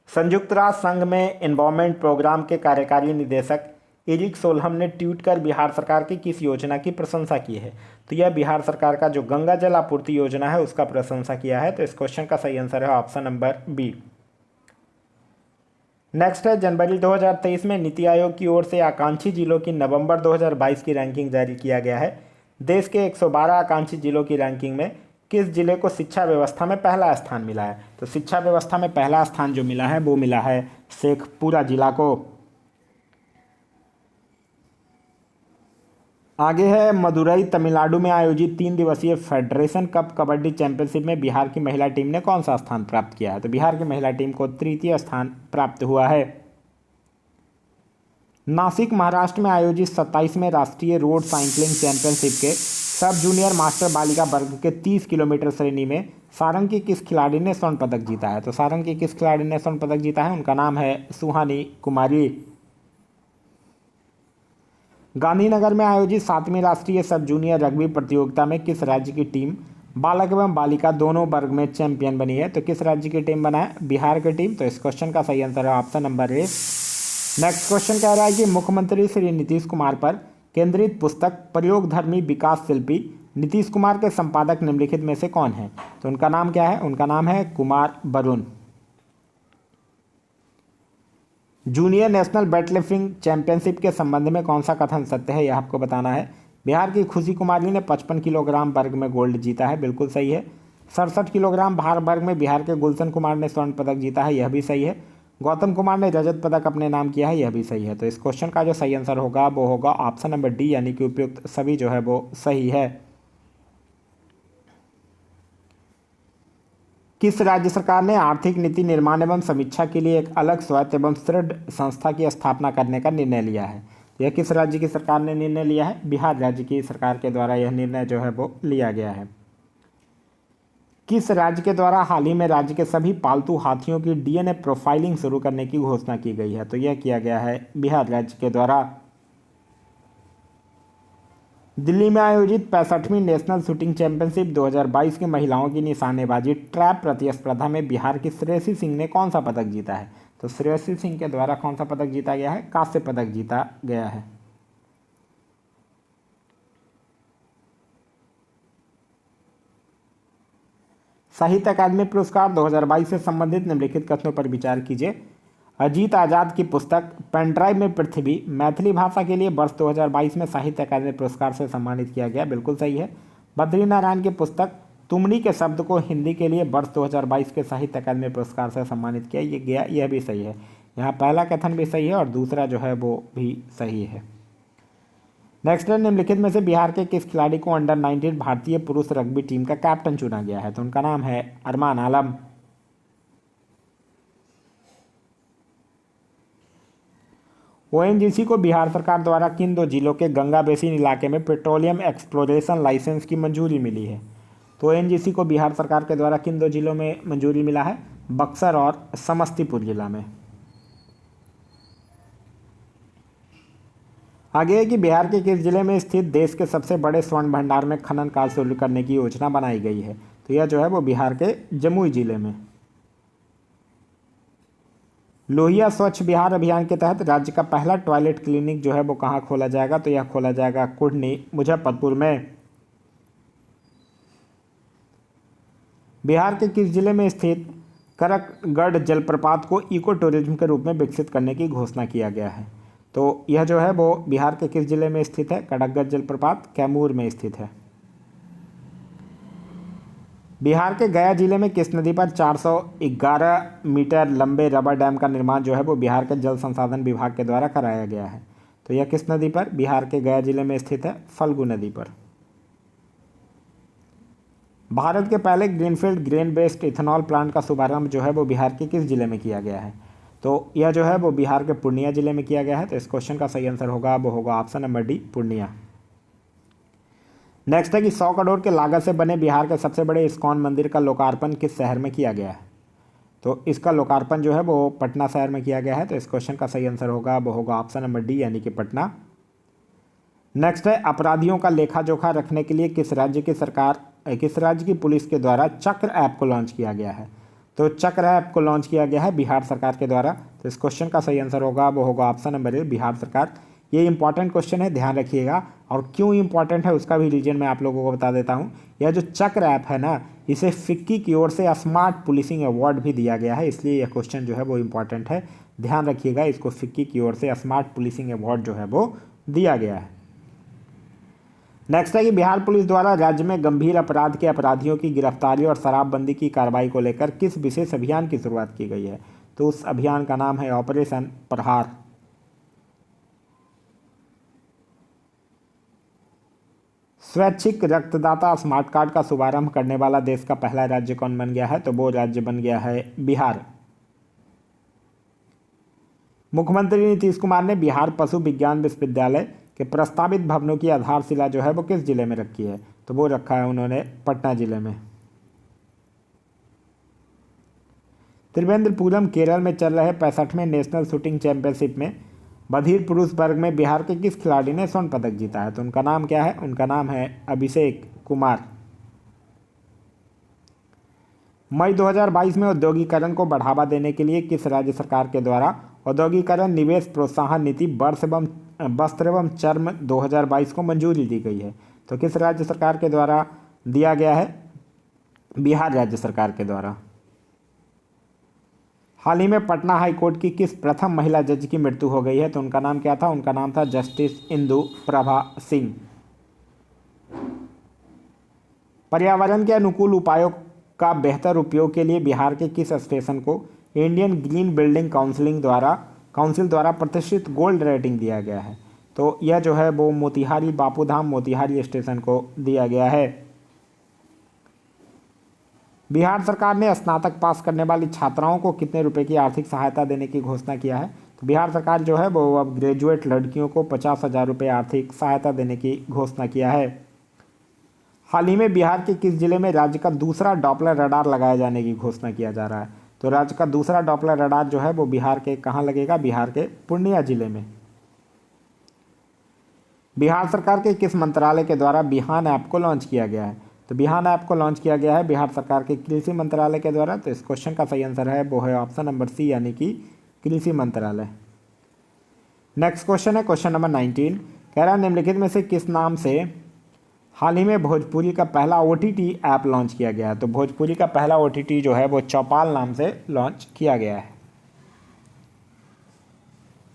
संयुक्त राष्ट्र संघ में एनवायरमेंट प्रोग्राम के कार्यकारी निदेशक एरिक सोलहम ने ट्वीट कर बिहार सरकार की किस योजना की प्रशंसा की है? तो यह बिहार सरकार का जो गंगा जल आपूर्ति योजना है उसका प्रशंसा किया है। तो इस क्वेश्चन का सही आंसर है ऑप्शन नंबर बी। नेक्स्ट है, जनवरी 2023 में नीति आयोग की ओर से आकांक्षी जिलों की नवंबर 2022 की रैंकिंग जारी किया गया है। देश के 112 आकांक्षी जिलों की रैंकिंग में किस जिले को शिक्षा व्यवस्था में पहला स्थान मिला है? तो शिक्षा व्यवस्था में पहला स्थान जो मिला है वो मिला है शेखपुरा जिला को। आगे है, मदुरई तमिलनाडु में आयोजित 3 दिवसीय फेडरेशन कप कबड्डी चैंपियनशिप में बिहार की महिला टीम ने कौन सा स्थान प्राप्त किया है? तो बिहार की महिला टीम को तृतीय स्थान प्राप्त हुआ है। नासिक महाराष्ट्र में आयोजित 27वें राष्ट्रीय रोड साइकिलिंग चैंपियनशिप के सब जूनियर मास्टर बालिका वर्ग के 30 किलोमीटर श्रेणी में सारंग की किस खिलाड़ी ने स्वर्ण पदक जीता है? तो सारंग की किस खिलाड़ी ने स्वर्ण पदक जीता है? उनका नाम है सुहानी कुमारी। गांधीनगर में आयोजित 7वीं राष्ट्रीय सब जूनियर रग्बी प्रतियोगिता में किस राज्य की टीम बालक एवं बालिका दोनों वर्ग में चैंपियन बनी है? तो किस राज्य की टीम बना है? बिहार की टीम। तो इस क्वेश्चन का सही आंसर है option number A. Next question कह रहा है कि मुख्यमंत्री श्री नीतीश कुमार पर केंद्रित पुस्तक प्रयोगधर्मी विकास शिल्पी नीतीश कुमार के संपादक निम्नलिखित में से कौन है? तो उनका नाम क्या है? उनका नाम है Kumar Varun. Junior national weightlifting championship के संबंध में कौन सा कथन सत्य है, यह आपको बताना है। बिहार की खुशी कुमारी ने 55 किलोग्राम वर्ग में गोल्ड जीता है, बिल्कुल सही है। 67 किलोग्राम भार वर्ग में बिहार के गुलशन कुमार ने स्वर्ण पदक जीता है, यह भी सही है। गौतम कुमार ने रजत पदक अपने नाम किया है, यह भी सही है। तो इस क्वेश्चन का जो सही आंसर होगा वो होगा ऑप्शन नंबर डी, यानी कि उपयुक्त सभी जो है वो सही है। किस राज्य सरकार ने आर्थिक नीति निर्माण एवं समीक्षा के लिए एक अलग स्वायत्त एवं दृढ़ संस्था की स्थापना करने का निर्णय लिया है? यह किस राज्य की सरकार ने निर्णय लिया है? बिहार राज्य की सरकार के द्वारा यह निर्णय जो है वो लिया गया है। किस राज्य के द्वारा हाल ही में राज्य के सभी पालतू हाथियों की डीएनए प्रोफाइलिंग शुरू करने की घोषणा की गई है? तो यह किया गया है बिहार राज्य के द्वारा। दिल्ली में आयोजित 65वीं नेशनल शूटिंग चैंपियनशिप 2022 की महिलाओं की निशानेबाजी ट्रैप प्रतिस्पर्धा में बिहार की श्रेयसी सिंह ने कौन सा पदक जीता है? तो श्रेयसी सिंह के द्वारा कौन सा पदक जीता गया है? कांस्य पदक जीता गया है। साहित्य अकादमी पुरस्कार 2022 से संबंधित निम्नलिखित कथनों पर विचार कीजिए। अजीत आजाद की पुस्तक पेनड्राइव में पृथ्वी मैथिली भाषा के लिए वर्ष 2022 में साहित्य अकादमी पुरस्कार से सम्मानित किया गया, बिल्कुल सही है। बद्री नारायण की पुस्तक तुमनी के शब्द को हिंदी के लिए वर्ष 2022 के साहित्य अकादमी पुरस्कार से सम्मानित किया गया, यह भी सही है। यहाँ पहला कथन भी सही है और दूसरा जो है वो भी सही है। नेक्स्ट है, निम्नलिखित में से बिहार के किस खिलाड़ी को अंडर 19 भारतीय पुरुष रग्बी टीम का कैप्टन चुना गया है? तो उनका नाम है अरमान आलम। ओएनजीसी को बिहार सरकार द्वारा किन 2 जिलों के गंगा बेसिन इलाके में पेट्रोलियम एक्सप्लोरेशन लाइसेंस की मंजूरी मिली है? तो ओएनजीसी को बिहार सरकार के द्वारा किन 2 जिलों में मंजूरी मिला है? बक्सर और समस्तीपुर जिला में। आगे है कि बिहार के किस जिले में स्थित देश के सबसे बड़े स्वर्ण भंडार में खनन कार्य शुरू करने की योजना बनाई गई है? तो यह जो है वो बिहार के जमुई जिले में। लोहिया स्वच्छ बिहार अभियान के तहत राज्य का पहला टॉयलेट क्लिनिक जो है वो कहाँ खोला जाएगा? तो यह खोला जाएगा कुढ़नी मुजफ्फरपुर में। बिहार के किस जिले में स्थित करकगढ़ जलप्रपात को इको टूरिज्म के रूप में विकसित करने की घोषणा किया गया है? तो यह जो है वो बिहार के किस जिले में स्थित है? करकगढ़ जलप्रपात कैमूर में स्थित है। बिहार के गया जिले में किस नदी पर 411 मीटर लंबे रबर डैम का निर्माण जो है वो बिहार के जल संसाधन विभाग के द्वारा कराया गया है? तो यह किस नदी पर बिहार के गया जिले में स्थित है? फल्गु नदी पर। भारत के पहले greenfield grain based ethanol plant का शुभारंभ जो है वो बिहार के किस जिले में किया गया है? तो यह जो है वो बिहार के पूर्णिया जिले में किया गया है। तो इस क्वेश्चन का सही आंसर होगा वो होगा option number D, Purnia. Next है कि 100 करोड़ के लागत से बने बिहार के सबसे बड़े इस्कॉन मंदिर का लोकार्पण किस शहर में किया गया है? तो इसका लोकार्पण जो है वो पटना शहर में किया गया है। तो इस क्वेश्चन का सही आंसर होगा वो होगा ऑप्शन नंबर डी, यानी कि पटना। नेक्स्ट है अपराधियों का लेखा जोखा रखने के लिए किस राज्य की पुलिस के द्वारा चक्र ऐप को लॉन्च किया गया है। तो चक्र ऐप को लॉन्च किया गया है बिहार सरकार के द्वारा। तो इस क्वेश्चन का सही आंसर होगा वो होगा ऑप्शन नंबर ए, बिहार सरकार। ये इंपॉर्टेंट क्वेश्चन है, ध्यान रखिएगा। और क्यों इंपॉर्टेंट है उसका भी रीजन मैं आप लोगों को बता देता हूँ। यह जो चक्र ऐप है ना, इसे फिक्की की ओर से स्मार्ट पुलिसिंग अवार्ड भी दिया गया है, इसलिए यह क्वेश्चन जो है वो इंपॉर्टेंट है। ध्यान रखिएगा, इसको फिक्की की ओर से स्मार्ट पुलिसिंग अवार्ड जो है वो दिया गया है। नेक्स्ट है कि बिहार पुलिस द्वारा राज्य में गंभीर अपराध के अपराधियों की गिरफ्तारी और शराबबंदी की कार्रवाई को लेकर किस विशेष अभियान की शुरुआत की गई है। तो उस अभियान का नाम है ऑपरेशन प्रहार। स्वैच्छिक रक्तदाता स्मार्ट कार्ड का शुभारंभ करने वाला देश का पहला राज्य कौन बन गया है। तो वो राज्य बन गया है बिहार। मुख्यमंत्री नीतीश कुमार ने बिहार पशु विज्ञान विश्वविद्यालय के प्रस्तावित भवनों की आधारशिला जो है वो किस जिले में रखी है। तो वो रखा है उन्होंने पटना जिले में। त्रिवेंद्रपुरम केरल में चल रहे 65वें नेशनल शूटिंग चैंपियनशिप में बधिर पुरुष वर्ग में बिहार के किस खिलाड़ी ने स्वर्ण पदक जीता है। तो उनका नाम क्या है, उनका नाम है अभिषेक कुमार। मई 2022 में औद्योगिकरण को बढ़ावा देने के लिए किस राज्य सरकार के द्वारा औद्योगिकरण निवेश प्रोत्साहन नीति वस्त्र एवं चर्म 2022 को मंजूरी दी गई है। तो किस राज्य सरकार के द्वारा दिया गया है, बिहार राज्य सरकार के द्वारा। हाल ही में पटना हाई कोर्ट की किस प्रथम महिला जज की मृत्यु हो गई है। तो उनका नाम क्या था, उनका नाम था जस्टिस इंदु प्रभा सिंह। पर्यावरण के अनुकूल उपायों का बेहतर उपयोग के लिए बिहार के किस स्टेशन को इंडियन ग्रीन बिल्डिंग काउंसिल द्वारा प्रतिष्ठित गोल्ड रेटिंग दिया गया है। तो यह जो है वो बापूधाम मोतिहारी स्टेशन को दिया गया है। बिहार सरकार ने स्नातक पास करने वाली छात्राओं को कितने रुपए की आर्थिक सहायता देने की घोषणा किया है। तो बिहार सरकार जो है वो अब ग्रेजुएट लड़कियों को 50,000 रुपये आर्थिक सहायता देने की घोषणा किया है। हाल ही में बिहार के किस जिले में राज्य का दूसरा डॉपलर रडार लगाए जाने की घोषणा किया जा रहा है। तो राज्य का दूसरा डॉपलर रडार जो है वो बिहार के कहाँ लगेगा, बिहार के पूर्णिया जिले में। बिहार सरकार के किस मंत्रालय के द्वारा बिहान ऐप को लॉन्च किया गया है। तो बिहान ऐप को लॉन्च किया गया है बिहार सरकार के कृषि मंत्रालय के द्वारा। तो इस क्वेश्चन का सही आंसर है वो है ऑप्शन नंबर सी, यानी कि कृषि मंत्रालय। नेक्स्ट क्वेश्चन है क्वेश्चन नंबर 19। कह रहा है निम्नलिखित में से किस नाम से हाल ही में भोजपुरी का पहला OTT ऐप लॉन्च किया गया है। तो भोजपुरी का पहला OTT जो है वो चौपाल नाम से लॉन्च किया गया है।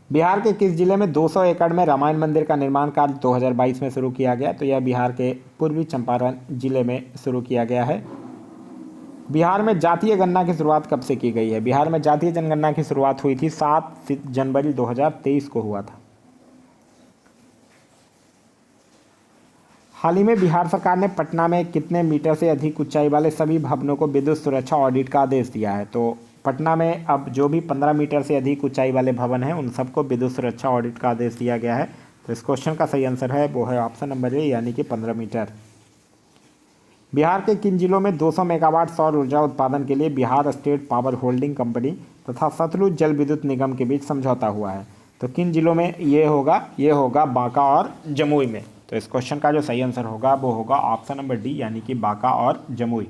बिहार के किस जिले में 200 एकड़ में रामायण मंदिर का निर्माण कार्य 2022 में शुरू किया गया। तो यह बिहार के पूर्वी चंपारण जिले में शुरू किया गया है। बिहार में जातीय गणना की शुरुआत कब से की गई है। बिहार में जातीय जनगणना की शुरुआत हुई थी 7 जनवरी 2023 को हुआ था। हाल ही में बिहार सरकार ने पटना में कितने मीटर से अधिक ऊंचाई वाले सभी भवनों को विद्युत सुरक्षा ऑडिट का आदेश दिया है। तो पटना में अब जो भी 15 मीटर से अधिक ऊंचाई वाले भवन हैं उन सबको विद्युत सुरक्षा ऑडिट का आदेश दिया गया है। तो इस क्वेश्चन का सही आंसर है वो है ऑप्शन नंबर ए, यानी कि 15 मीटर। बिहार के किन जिलों में 200 मेगावाट सौर ऊर्जा उत्पादन के लिए Bihar state power holding company तथा सतलुज जल विद्युत निगम के बीच समझौता हुआ है। तो किन जिलों में ये होगा बांका और जमुई में। तो इस क्वेश्चन का जो सही आंसर होगा वो होगा ऑप्शन नंबर डी, यानी कि बांका और जमुई।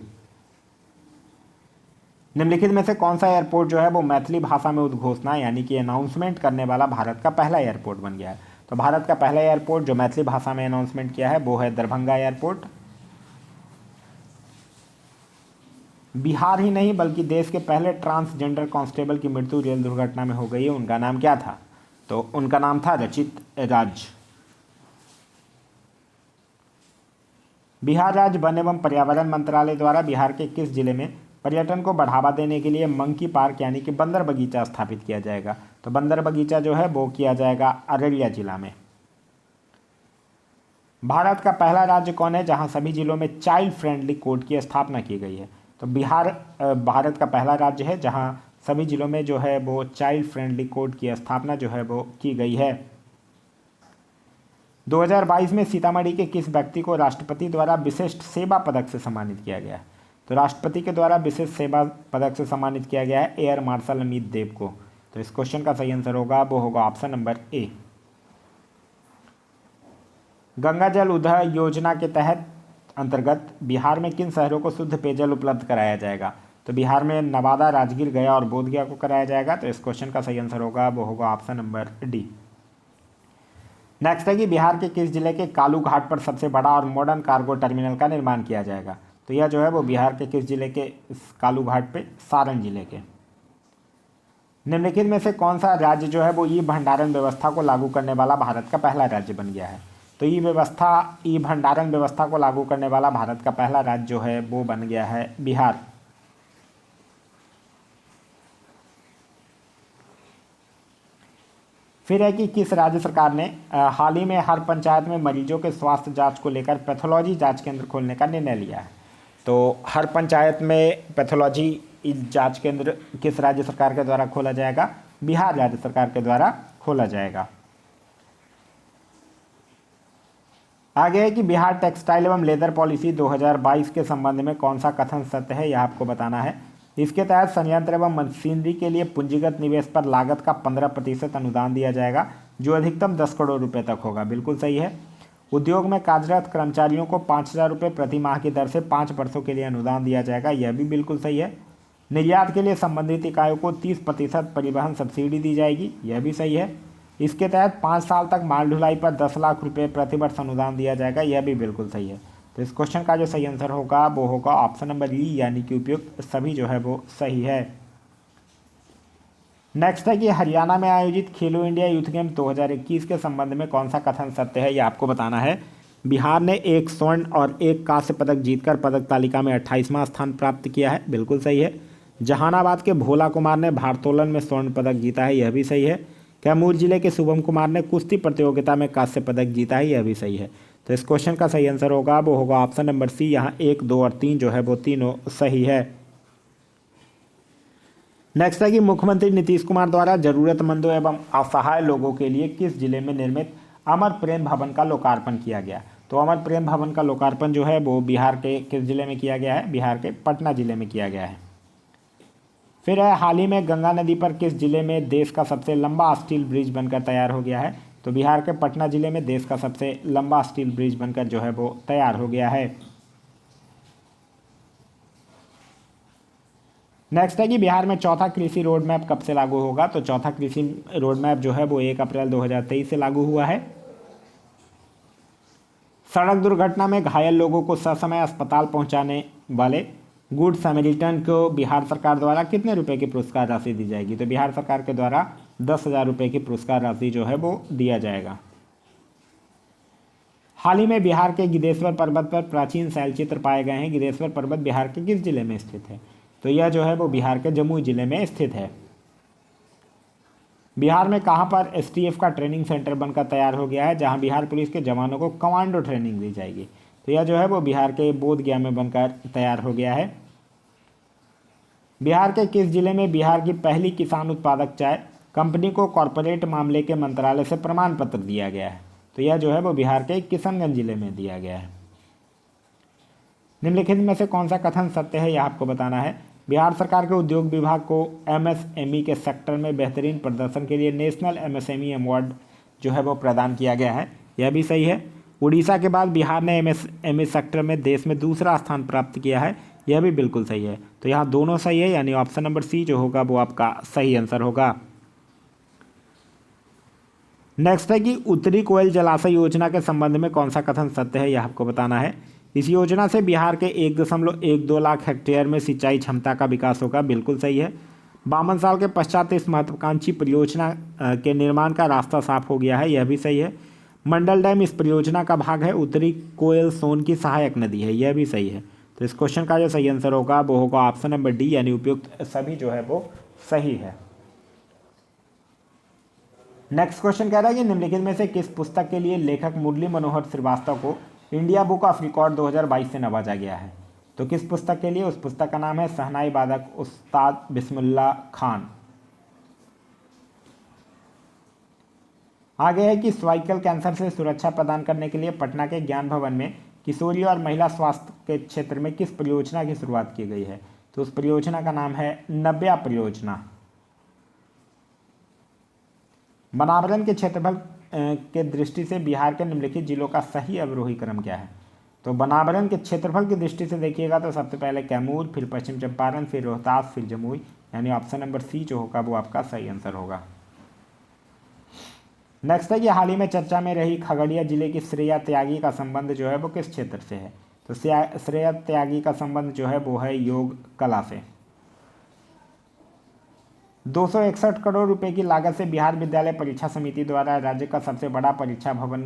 निम्नलिखित में से कौन सा एयरपोर्ट जो है वो मैथिली भाषा में उद्घोषणा यानी कि अनाउंसमेंट करने वाला भारत का पहला एयरपोर्ट बन गया है। तो भारत का पहला एयरपोर्ट जो मैथिली भाषा में अनाउंसमेंट किया है वो है दरभंगा एयरपोर्ट। बिहार ही नहीं बल्कि देश के पहले ट्रांसजेंडर कांस्टेबल की मृत्यु रेल दुर्घटना में हो गई है, उनका नाम क्या था। तो उनका नाम था रचित राज। बिहार राज्य वन एवं पर्यावरण मंत्रालय द्वारा बिहार के किस जिले में पर्यटन को बढ़ावा देने के लिए मंकी पार्क यानी कि बंदर बगीचा स्थापित किया जाएगा। तो बंदर बगीचा जो है वो किया जाएगा अररिया जिला में। भारत का पहला राज्य कौन है जहां सभी जिलों में चाइल्ड फ्रेंडली कोर्ट की स्थापना की गई है। तो बिहार भारत का पहला राज्य है जहां सभी जिलों में जो है वो चाइल्ड फ्रेंडली कोर्ट की स्थापना जो है वो की गई है। 2022 में सीतामढ़ी के किस व्यक्ति को राष्ट्रपति द्वारा विशिष्ट सेवा पदक से सम्मानित किया गया है। तो राष्ट्रपति के द्वारा विशिष्ट सेवा पदक से सम्मानित किया गया है एयर मार्शल अमित देव को। तो इस क्वेश्चन का सही आंसर होगा वो होगा ऑप्शन नंबर ए। गंगा जल उदय योजना के तहत अंतर्गत बिहार में किन शहरों को शुद्ध पेयजल उपलब्ध कराया जाएगा? तो बिहार में नवादा, राजगीर, गया और बोधगया को कराया जाएगा। तो इस क्वेश्चन का सही आंसर होगा वो होगा ऑप्शन नंबर डी। नेक्स्ट है कि बिहार के किस जिले के कालू घाट पर सबसे बड़ा और मॉडर्न कार्गो टर्मिनल का निर्माण किया जाएगा? तो यह जो है वो बिहार के किस जिले के कालू घाट पे? सारण जिले के। निम्नलिखित में से कौन सा राज्य जो है वो ई भंडारण व्यवस्था को लागू करने वाला भारत का पहला राज्य बन गया है? तो ई भंडारण व्यवस्था को लागू करने वाला भारत का पहला राज्य जो है वो बन गया है बिहार। फिर है कि किस राज्य सरकार ने हाल ही में हर पंचायत में मरीजों के स्वास्थ्य जांच को लेकर पैथोलॉजी जांच केंद्र खोलने का निर्णय लिया है? तो हर पंचायत में पैथोलॉजी जांच केंद्र किस राज्य सरकार के द्वारा खोला जाएगा? बिहार राज्य सरकार के द्वारा खोला जाएगा। आगे है कि बिहार टेक्सटाइल एवं लेदर पॉलिसी 2022 के संबंध में कौन सा कथन सत्य है, यह आपको बताना है। इसके तहत संयंत्र एवं मशीनरी के लिए पूंजीगत निवेश पर लागत का 15% अनुदान दिया जाएगा, जो अधिकतम 10 करोड़ रुपए तक होगा। बिल्कुल सही है। उद्योग में कार्यरत कर्मचारियों को 5,000 रुपये प्रति माह की दर से 5 वर्षों के लिए अनुदान दिया जाएगा, यह भी बिल्कुल सही है। निर्यात के लिए संबंधित इकाइयों को 30% परिवहन सब्सिडी दी जाएगी, यह भी सही है। इसके तहत 5 साल तक माल ढुलाई पर 10 लाख रुपये प्रति वर्ष अनुदान दिया जाएगा, यह भी बिल्कुल सही है। तो इस क्वेश्चन का जो सही आंसर होगा वो होगा ऑप्शन नंबर ई, यानी कि उपयुक्त सभी जो है वो सही है। नेक्स्ट है कि हरियाणा में आयोजित खेलो इंडिया यूथ गेम 2021 के संबंध में कौन सा कथन सत्य है, यह आपको बताना है। बिहार ने 1 स्वर्ण और 1 कांस्य पदक जीतकर पदक तालिका में 28वां स्थान प्राप्त किया है, बिल्कुल सही है। जहानाबाद के भोला कुमार ने भारोत्तोलन में स्वर्ण पदक जीता है, यह भी सही है। कैमूर जिले के शुभम कुमार ने कुश्ती प्रतियोगिता में कांस्य पदक जीता है, यह भी सही है। तो इस क्वेश्चन का सही आंसर होगा वो होगा ऑप्शन नंबर सी, यहाँ 1, 2 और 3 जो है वो तीनों सही है। नेक्स्ट है कि मुख्यमंत्री नीतीश कुमार द्वारा जरूरतमंदों एवं असहाय लोगों के लिए किस जिले में निर्मित अमर प्रेम भवन का लोकार्पण किया गया? तो अमर प्रेम भवन का लोकार्पण जो है वो बिहार के किस जिले में किया गया है? बिहार के पटना जिले में किया गया है। फिर है हाल ही में गंगा नदी पर किस जिले में देश का सबसे लंबा स्टील ब्रिज बनकर तैयार हो गया है? तो बिहार के पटना जिले में देश का सबसे लंबा स्टील ब्रिज बनकर जो है वो तैयार हो गया है। नेक्स्ट है कि बिहार में चौथा कृषि रोड मैप कब से लागू होगा? तो चौथा कृषि रोड मैप जो है वो 1 अप्रैल 2023 से लागू हुआ है। सड़क दुर्घटना में घायल लोगों को ससमय अस्पताल पहुंचाने वाले गुड सैमरिटन को बिहार सरकार द्वारा कितने रुपए की पुरस्कार राशि दी जाएगी? तो बिहार सरकार के द्वारा 10,000 रुपये की पुरस्कार राशि जो है वो दिया जाएगा। हाल ही में बिहार के गिद्धेश्वर पर्वत पर प्राचीन शैलचित्र पाए गए हैं। गिद्धेश्वर पर्वत बिहार के किस जिले में स्थित है? तो यह जो है वो बिहार के जमुई जिले में स्थित है। बिहार में कहां पर एसटीएफ का ट्रेनिंग सेंटर बनकर तैयार हो गया है, जहां बिहार पुलिस के जवानों को कमांडो ट्रेनिंग दी जाएगी? तो यह जो है वो बिहार के बोधगया में बनकर तैयार हो गया है। बिहार के किस जिले में बिहार की पहली किसान उत्पादक चाय कंपनी को कॉरपोरेट मामले के मंत्रालय से प्रमाण पत्र दिया गया है? तो यह जो है वो बिहार के किशनगंज जिले में दिया गया है। निम्नलिखित में से कौन सा कथन सत्य है, यह आपको बताना है। बिहार सरकार के उद्योग विभाग को एमएसएमई के सेक्टर में बेहतरीन प्रदर्शन के लिए नेशनल एमएसएमई अवार्ड जो है वो प्रदान किया गया है, यह भी सही है। उड़ीसा के बाद बिहार ने एमएसएमई सेक्टर में देश में दूसरा स्थान प्राप्त किया है, यह भी बिल्कुल सही है। तो यहाँ दोनों सही है, यानी ऑप्शन नंबर सी जो होगा वो आपका सही आंसर होगा। नेक्स्ट है कि उत्तरी कोयल जलाशय योजना के संबंध में कौन सा कथन सत्य है, यह आपको बताना है। इस योजना से बिहार के 1.12 लाख हेक्टेयर में सिंचाई क्षमता का विकास होगा, बिल्कुल सही है। 52 साल के पश्चात इस महत्वाकांक्षी परियोजना के निर्माण का रास्ता साफ हो गया है, यह भी सही है। मंडल डैम इस परियोजना का भाग है। उत्तरी कोयल सोन की सहायक नदी है, यह भी सही है। तो इस क्वेश्चन का जो सही आंसर होगा वो होगा ऑप्शन नंबर डी, यानी उपयुक्त सभी जो है वो सही है। नेक्स्ट क्वेश्चन कह रहा है कि निम्नलिखित में से किस पुस्तक के लिए लेखक मुरली मनोहर श्रीवास्तव को इंडिया बुक ऑफ रिकॉर्ड 2022 से नवाजा गया है? तो किस पुस्तक के लिए? उस पुस्तक का नाम है शहनाई वादक उस्ताद बिस्मिल्लाह खान। आगे है कि सर्वाइकल कैंसर से सुरक्षा प्रदान करने के लिए पटना के ज्ञान भवन में किशोरी और महिला स्वास्थ्य के क्षेत्र में किस परियोजना की शुरुआत की गई है? तो उस परियोजना का नाम है नव्या परियोजना। वनावरण के क्षेत्रफल के दृष्टि से बिहार के निम्नलिखित जिलों का सही अवरोही क्रम क्या है? तो बनावरण के क्षेत्रफल की दृष्टि से देखिएगा तो सबसे पहले कैमूर, फिर पश्चिम चंपारण, फिर रोहतास, फिर जमुई, यानी ऑप्शन नंबर सी जो होगा वो आपका सही आंसर होगा। नेक्स्ट है कि हाल ही में चर्चा में रही खगड़िया जिले की श्रेया त्यागी का संबंध जो है वो किस क्षेत्र से है? तो श्रेया त्यागी का संबंध जो है वो है योग कला से। 261 करोड़ रुपए की लागत से बिहार विद्यालय परीक्षा समिति द्वारा राज्य का सबसे बड़ा परीक्षा भवन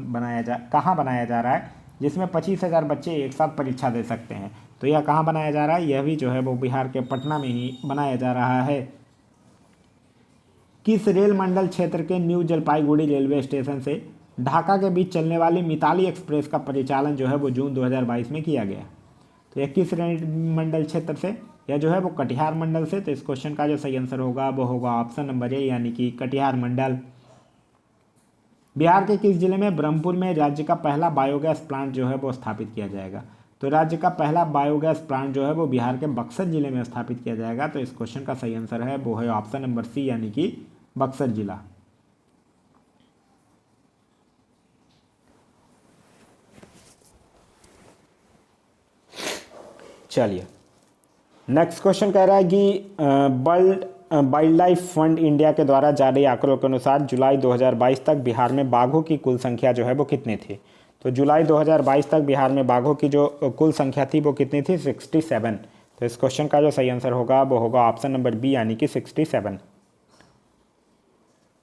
कहाँ बनाया जा रहा है, जिसमें 25,000 बच्चे एक साथ परीक्षा दे सकते हैं? तो यह कहाँ बनाया जा रहा है? यह भी जो है वो बिहार के पटना में ही बनाया जा रहा है। किस रेल मंडल क्षेत्र के न्यू जलपाईगुड़ी रेलवे स्टेशन से ढाका के बीच चलने वाली मिताली एक्सप्रेस का परिचालन जो है वो जून 2022 में किया गया? तो यह किस रेल मंडल क्षेत्र से? यह जो है वो कटिहार मंडल से। तो इस क्वेश्चन का जो सही आंसर होगा वो होगा ऑप्शन नंबर ए, यानी कि कटिहार मंडल। बिहार के किस जिले में ब्रह्मपुर में राज्य का पहला बायोगैस प्लांट जो है वो स्थापित किया जाएगा? तो राज्य का पहला बायोगैस प्लांट जो है वो बिहार के बक्सर जिले में स्थापित किया जाएगा। तो इस क्वेश्चन का सही आंसर है वो है ऑप्शन नंबर सी, यानी कि बक्सर जिला। चलिए नेक्स्ट क्वेश्चन कह रहा है कि वाइल्ड लाइफ फंड इंडिया के द्वारा जारी आंकड़ों के अनुसार जुलाई 2022 तक बिहार में बाघों की कुल संख्या जो है वो कितनी थी? तो जुलाई 2022 तक बिहार में बाघों की जो कुल संख्या थी वो कितनी थी? 67। तो इस क्वेश्चन का जो सही आंसर होगा वो होगा ऑप्शन नंबर बी, यानी कि 67।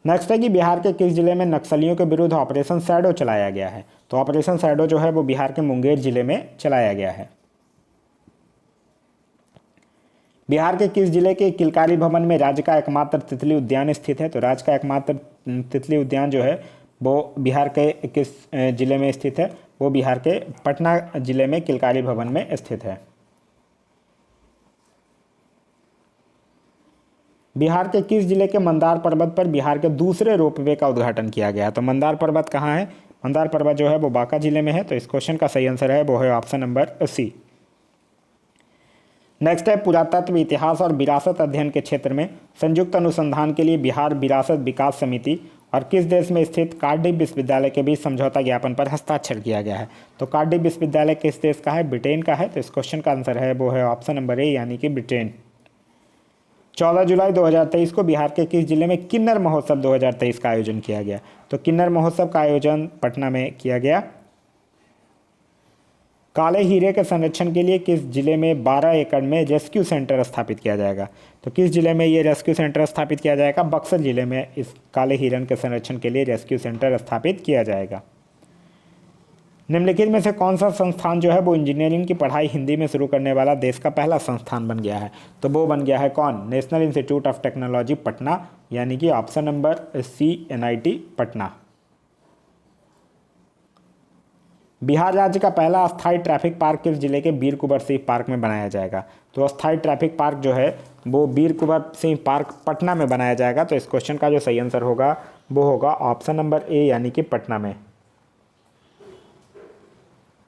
नेक्स्ट है कि बिहार के किस जिले में नक्सलियों के विरुद्ध ऑपरेशन शैडो चलाया गया है? तो ऑपरेशन शैडो जो है वो बिहार के मुंगेर जिले में चलाया गया है। बिहार के किस जिले के किलकारी भवन में राज्य का एकमात्र तितली उद्यान स्थित है? तो राज्य का एकमात्र तितली उद्यान जो है वो बिहार के किस जिले में स्थित है? वो बिहार के पटना जिले में किलकारी भवन में स्थित है। बिहार के किस जिले के मंदार पर्वत पर बिहार के दूसरे रोपवे का उद्घाटन किया गया? तो मंदार पर्वत कहाँ है? मंदार पर्वत जो है वो बांका जिले में है। तो इस क्वेश्चन का सही आंसर है वो है ऑप्शन नंबर सी। नेक्स्ट है पुरातत्व, इतिहास और विरासत अध्ययन के क्षेत्र में संयुक्त अनुसंधान के लिए बिहार विरासत विकास समिति और किस देश में स्थित कार्डिफ विश्वविद्यालय के बीच समझौता ज्ञापन पर हस्ताक्षर किया गया है? तो कार्डिफ विश्वविद्यालय किस देश का है? ब्रिटेन का है। तो इस क्वेश्चन का आंसर है वो है ऑप्शन नंबर ए, यानी कि ब्रिटेन। 14 जुलाई 2023 को बिहार के किस जिले में किन्नर महोत्सव 2023 का आयोजन किया गया? तो किन्नर महोत्सव का आयोजन पटना में किया गया। काले हीरे के संरक्षण के लिए किस जिले में 12 एकड़ में रेस्क्यू सेंटर स्थापित किया जाएगा? तो किस जिले में ये रेस्क्यू सेंटर स्थापित किया जाएगा? बक्सर जिले में इस काले हिरन के संरक्षण के लिए रेस्क्यू सेंटर स्थापित किया जाएगा। निम्नलिखित में से कौन सा संस्थान जो है वो इंजीनियरिंग की पढ़ाई हिंदी में शुरू करने वाला देश का पहला संस्थान बन गया है? तो वो बन गया है कौन? National institute of technology Patna, यानी कि option number C, NIT Patna. Bihar राज्य का पहला अस्थायी ट्रैफिक पार्क किस जिले के वीर कुंवर सिंह पार्क में बनाया जाएगा? तो अस्थायी ट्रैफिक पार्क जो है वो वीर कुंवर सिंह पार्क पटना में बनाया जाएगा। तो इस क्वेश्चन का जो सही आंसर होगा वो होगा ऑप्शन नंबर ए, यानी कि पटना में।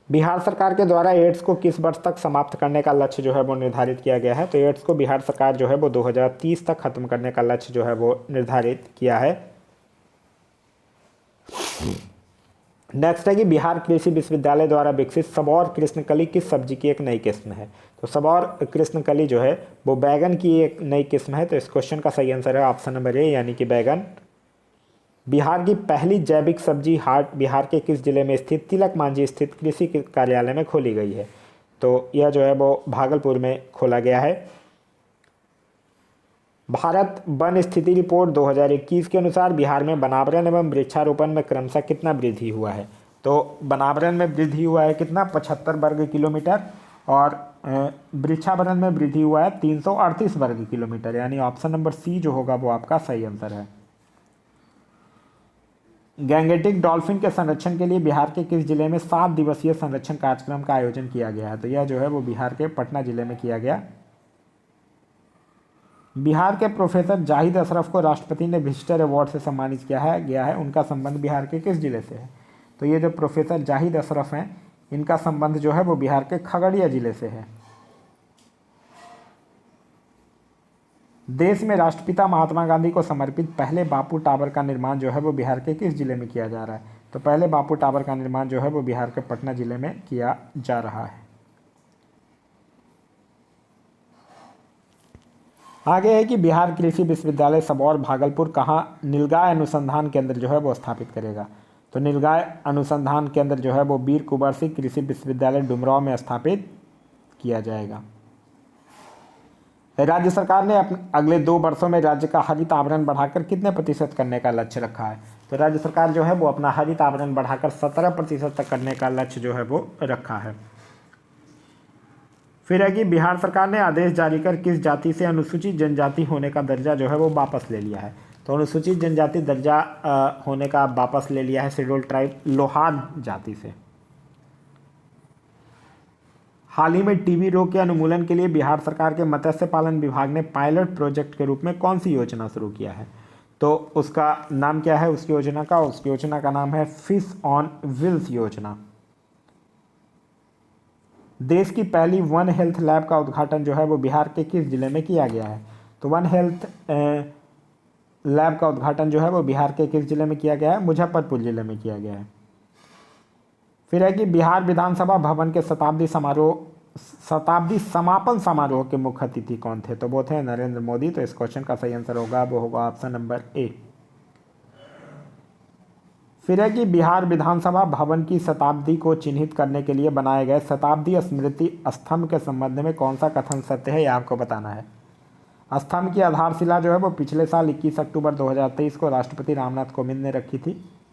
बिहार सरकार के द्वारा एड्स को किस वर्ष तक समाप्त करने का लक्ष्य जो है वो निर्धारित किया गया है? तो एड्स को बिहार सरकार जो है वो 2030 तक खत्म करने का लक्ष्य जो है वो निर्धारित किया है। नेक्स्ट है कि बिहार कृषि विश्वविद्यालय द्वारा विकसित सबौर कृष्णकली किस सब्जी की एक नई किस्म है? तो सबौर कृष्णकली जो है वो बैगन की एक नई किस्म है। तो इस क्वेश्चन का सही आंसर है ऑप्शन नंबर ए, यानी कि बैगन। बिहार की पहली जैविक सब्जी हाट बिहार के किस जिले में स्थित तिलक मांझी स्थित कृषि कार्यालय में खोली गई है? तो यह जो है वो भागलपुर में खोला गया है। भारत वन स्थिति रिपोर्ट 2021 के अनुसार बिहार में वनावरण एवं वृक्षारोपण में क्रमशः कितना वृद्धि हुआ है? तो वनावरण में वृद्धि हुआ है कितना? 75 वर्ग किलोमीटर, और वृक्षावरण में वृद्धि हुआ है 338 वर्ग किलोमीटर, यानी ऑप्शन नंबर सी जो होगा वो आपका सही आंसर है। गैंगेटिक डॉल्फिन के संरक्षण के लिए बिहार के किस जिले में 7 दिवसीय संरक्षण कार्यक्रम का आयोजन किया गया है? तो यह जो है वो बिहार के पटना जिले में किया गया। बिहार के प्रोफेसर जाहिद अशरफ को राष्ट्रपति ने विजिटर अवार्ड से सम्मानित किया गया है। उनका संबंध बिहार के किस जिले से है? तो ये जो प्रोफेसर जाहिद अशरफ हैं इनका संबंध जो है वो बिहार के खगड़िया जिले से है। देश में राष्ट्रपिता महात्मा गांधी को समर्पित पहले बापू टावर का निर्माण जो है वो बिहार के किस जिले में किया जा रहा है? तो पहले बापू टावर का निर्माण जो है वो बिहार के पटना जिले में किया जा रहा है। आगे है कि बिहार कृषि विश्वविद्यालय सबौर भागलपुर कहाँ नीलगाय अनुसंधान केंद्र जो है वो स्थापित करेगा? तो नीलगाय अनुसंधान केंद्र जो है वो वीर कुंवर सिंह कृषि विश्वविद्यालय डुमरांव में स्थापित किया जाएगा। राज्य सरकार ने अपने अगले 2 वर्षों में राज्य का हरित आवरण बढ़ाकर कितने प्रतिशत करने का लक्ष्य रखा है? तो राज्य सरकार जो है वो अपना हरित आवरण बढ़ाकर 17% तक करने का लक्ष्य जो है वो रखा है। फिर है कि बिहार सरकार ने आदेश जारी कर किस जाति से अनुसूचित जनजाति होने का दर्जा जो है वो वापस ले लिया है? तो अनुसूचित जनजाति दर्जा होने का वापस ले लिया है शेड्यूल्ड ट्राइब लोहार जाति से। हाल ही में टीबी रोग के उन्मूलन के लिए बिहार सरकार के मत्स्य पालन विभाग ने पायलट प्रोजेक्ट के रूप में कौन सी योजना शुरू किया है? तो उसका नाम क्या है उसकी योजना का? उस योजना का नाम है फिश ऑन व्हील्स योजना। देश की पहली वन हेल्थ लैब का उद्घाटन जो है वो बिहार के किस जिले में किया गया है? तो वन हेल्थ लैब का उद्घाटन जो है वो बिहार के किस जिले में किया गया है? मुजफ्फरपुर जिले में किया गया है। फिर है कि बिहार विधानसभा भवन के शताब्दी समापन समारोह के मुख्य अतिथि कौन थे? तो वो थे नरेंद्र मोदी। तो इस क्वेश्चन का सही आंसर होगा वो होगा ऑप्शन नंबर ए। फिर है कि बिहार विधानसभा भवन की शताब्दी को चिन्हित करने के लिए बनाए गए शताब्दी स्मृति स्तंभ के संबंध में कौन सा कथन सत्य है, यह आपको बताना है। स्तंभ की आधारशिला जो है वो पिछले साल 21 अक्टूबर 2023 को राष्ट्रपति रामनाथ कोविंद ने रखी थी,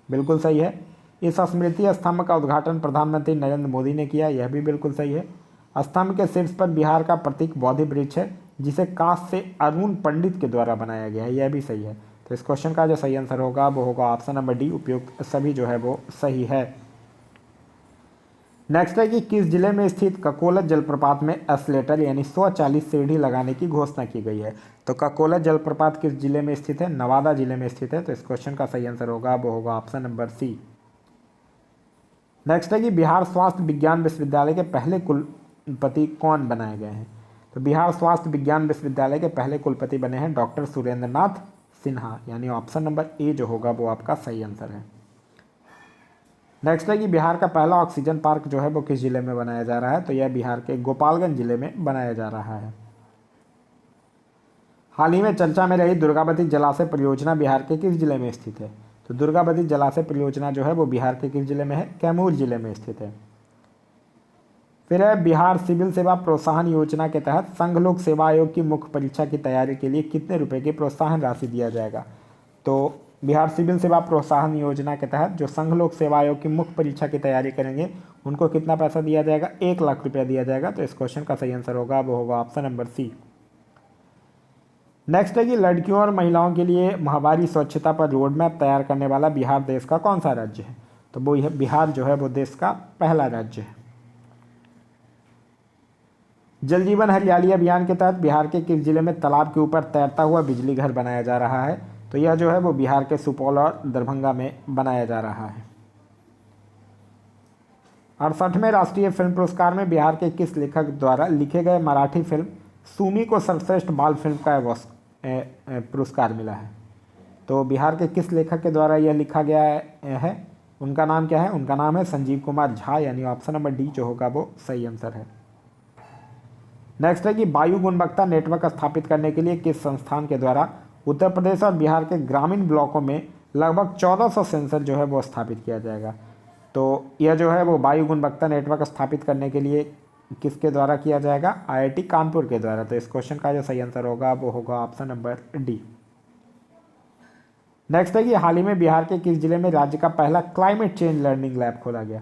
बिल्कुल सही है। इस स्मृति स्तंभ का उद्घाटन प्रधानमंत्री नरेंद्र मोदी ने किया, यह भी बिल्कुल सही है। स्तंभ के शीर्ष पर बिहार का प्रतीक बोधि वृक्ष है जिसे कांस्य से अरुण पंडित के द्वारा बनाया गया है, यह भी सही है। तो इस क्वेश्चन का जो सही आंसर होगा वो होगा ऑप्शन नंबर डी, उपयुक्त सभी जो है वो सही है। नेक्स्ट है कि किस जिले में स्थित ककोलत जलप्रपात में एस्केलेटर यानी स्वचालित सीढ़ी लगाने की घोषणा की गई है? तो ककोलत जलप्रपात किस जिले में स्थित है? नवादा जिले में स्थित है। तो इस क्वेश्चन का सही आंसर होगा वो होगा ऑप्शन नंबर सी। नेक्स्ट है कि बिहार स्वास्थ्य विज्ञान विश्वविद्यालय के पहले कुलपति कौन बनाए गए हैं? तो बिहार स्वास्थ्य विज्ञान विश्वविद्यालय के पहले कुलपति बने हैं डॉक्टर सुरेंद्र नाथ सिन्हा, यानी ऑप्शन नंबर ए जो होगा वो आपका सही आंसर है। नेक्स्ट है कि बिहार का पहला ऑक्सीजन पार्क जो है वो किस जिले में बनाया जा रहा है? तो यह बिहार के गोपालगंज जिले में बनाया जा रहा है। हाल ही में चर्चा में रही दुर्गावती जलाशय परियोजना बिहार के किस जिले में स्थित है? तो दुर्गावती जलाशय परियोजना जो है वो बिहार के किस जिले में है? कैमूर जिले में स्थित है। फिर है बिहार सिविल सेवा प्रोत्साहन योजना के तहत संघ लोक सेवा आयोग की मुख्य परीक्षा की तैयारी के लिए कितने रुपए की प्रोत्साहन राशि दिया जाएगा? तो बिहार सिविल सेवा प्रोत्साहन योजना के तहत जो संघ लोक सेवा आयोग की मुख्य परीक्षा की तैयारी करेंगे उनको कितना पैसा दिया जाएगा? 1 लाख रुपया दिया जाएगा। तो इस क्वेश्चन का सही आंसर होगा वो होगा ऑप्शन नंबर सी। नेक्स्ट है कि लड़कियों और महिलाओं के लिए माहवारी स्वच्छता पर रोड मैप तैयार करने वाला बिहार देश का कौन सा राज्य है? तो वो बिहार जो है वो देश का पहला राज्य है। जल जीवन हरियाली अभियान के तहत बिहार के किस जिले में तालाब के ऊपर तैरता हुआ बिजली घर बनाया जा रहा है? तो यह जो है वो बिहार के सुपौल और दरभंगा में बनाया जा रहा है। 68वें राष्ट्रीय फिल्म पुरस्कार में बिहार के किस लेखक द्वारा लिखे गए मराठी फिल्म सुमी को सर्वश्रेष्ठ बाल फिल्म का पुरस्कार मिला है? तो बिहार के किस लेखक के द्वारा यह लिखा गया है? उनका नाम क्या है? उनका नाम है संजीव कुमार झा, यानी ऑप्शन नंबर डी जो होगा वो सही आंसर है। नेक्स्ट है कि वायु गुणवत्ता नेटवर्क स्थापित करने के लिए किस संस्थान के द्वारा उत्तर प्रदेश और बिहार के ग्रामीण ब्लॉकों में लगभग 1400 सेंसर जो है वो स्थापित किया जाएगा? तो यह जो है वो वायु गुणवत्ता नेटवर्क स्थापित करने के लिए किसके द्वारा किया जाएगा? आईआईटी कानपुर के द्वारा। तो इस क्वेश्चन का जो सही आंसर होगा वो होगा ऑप्शन नंबर डी। नेक्स्ट है कि हाल ही में बिहार के किस जिले में राज्य का पहला क्लाइमेट चेंज लर्निंग लैब खोला गया?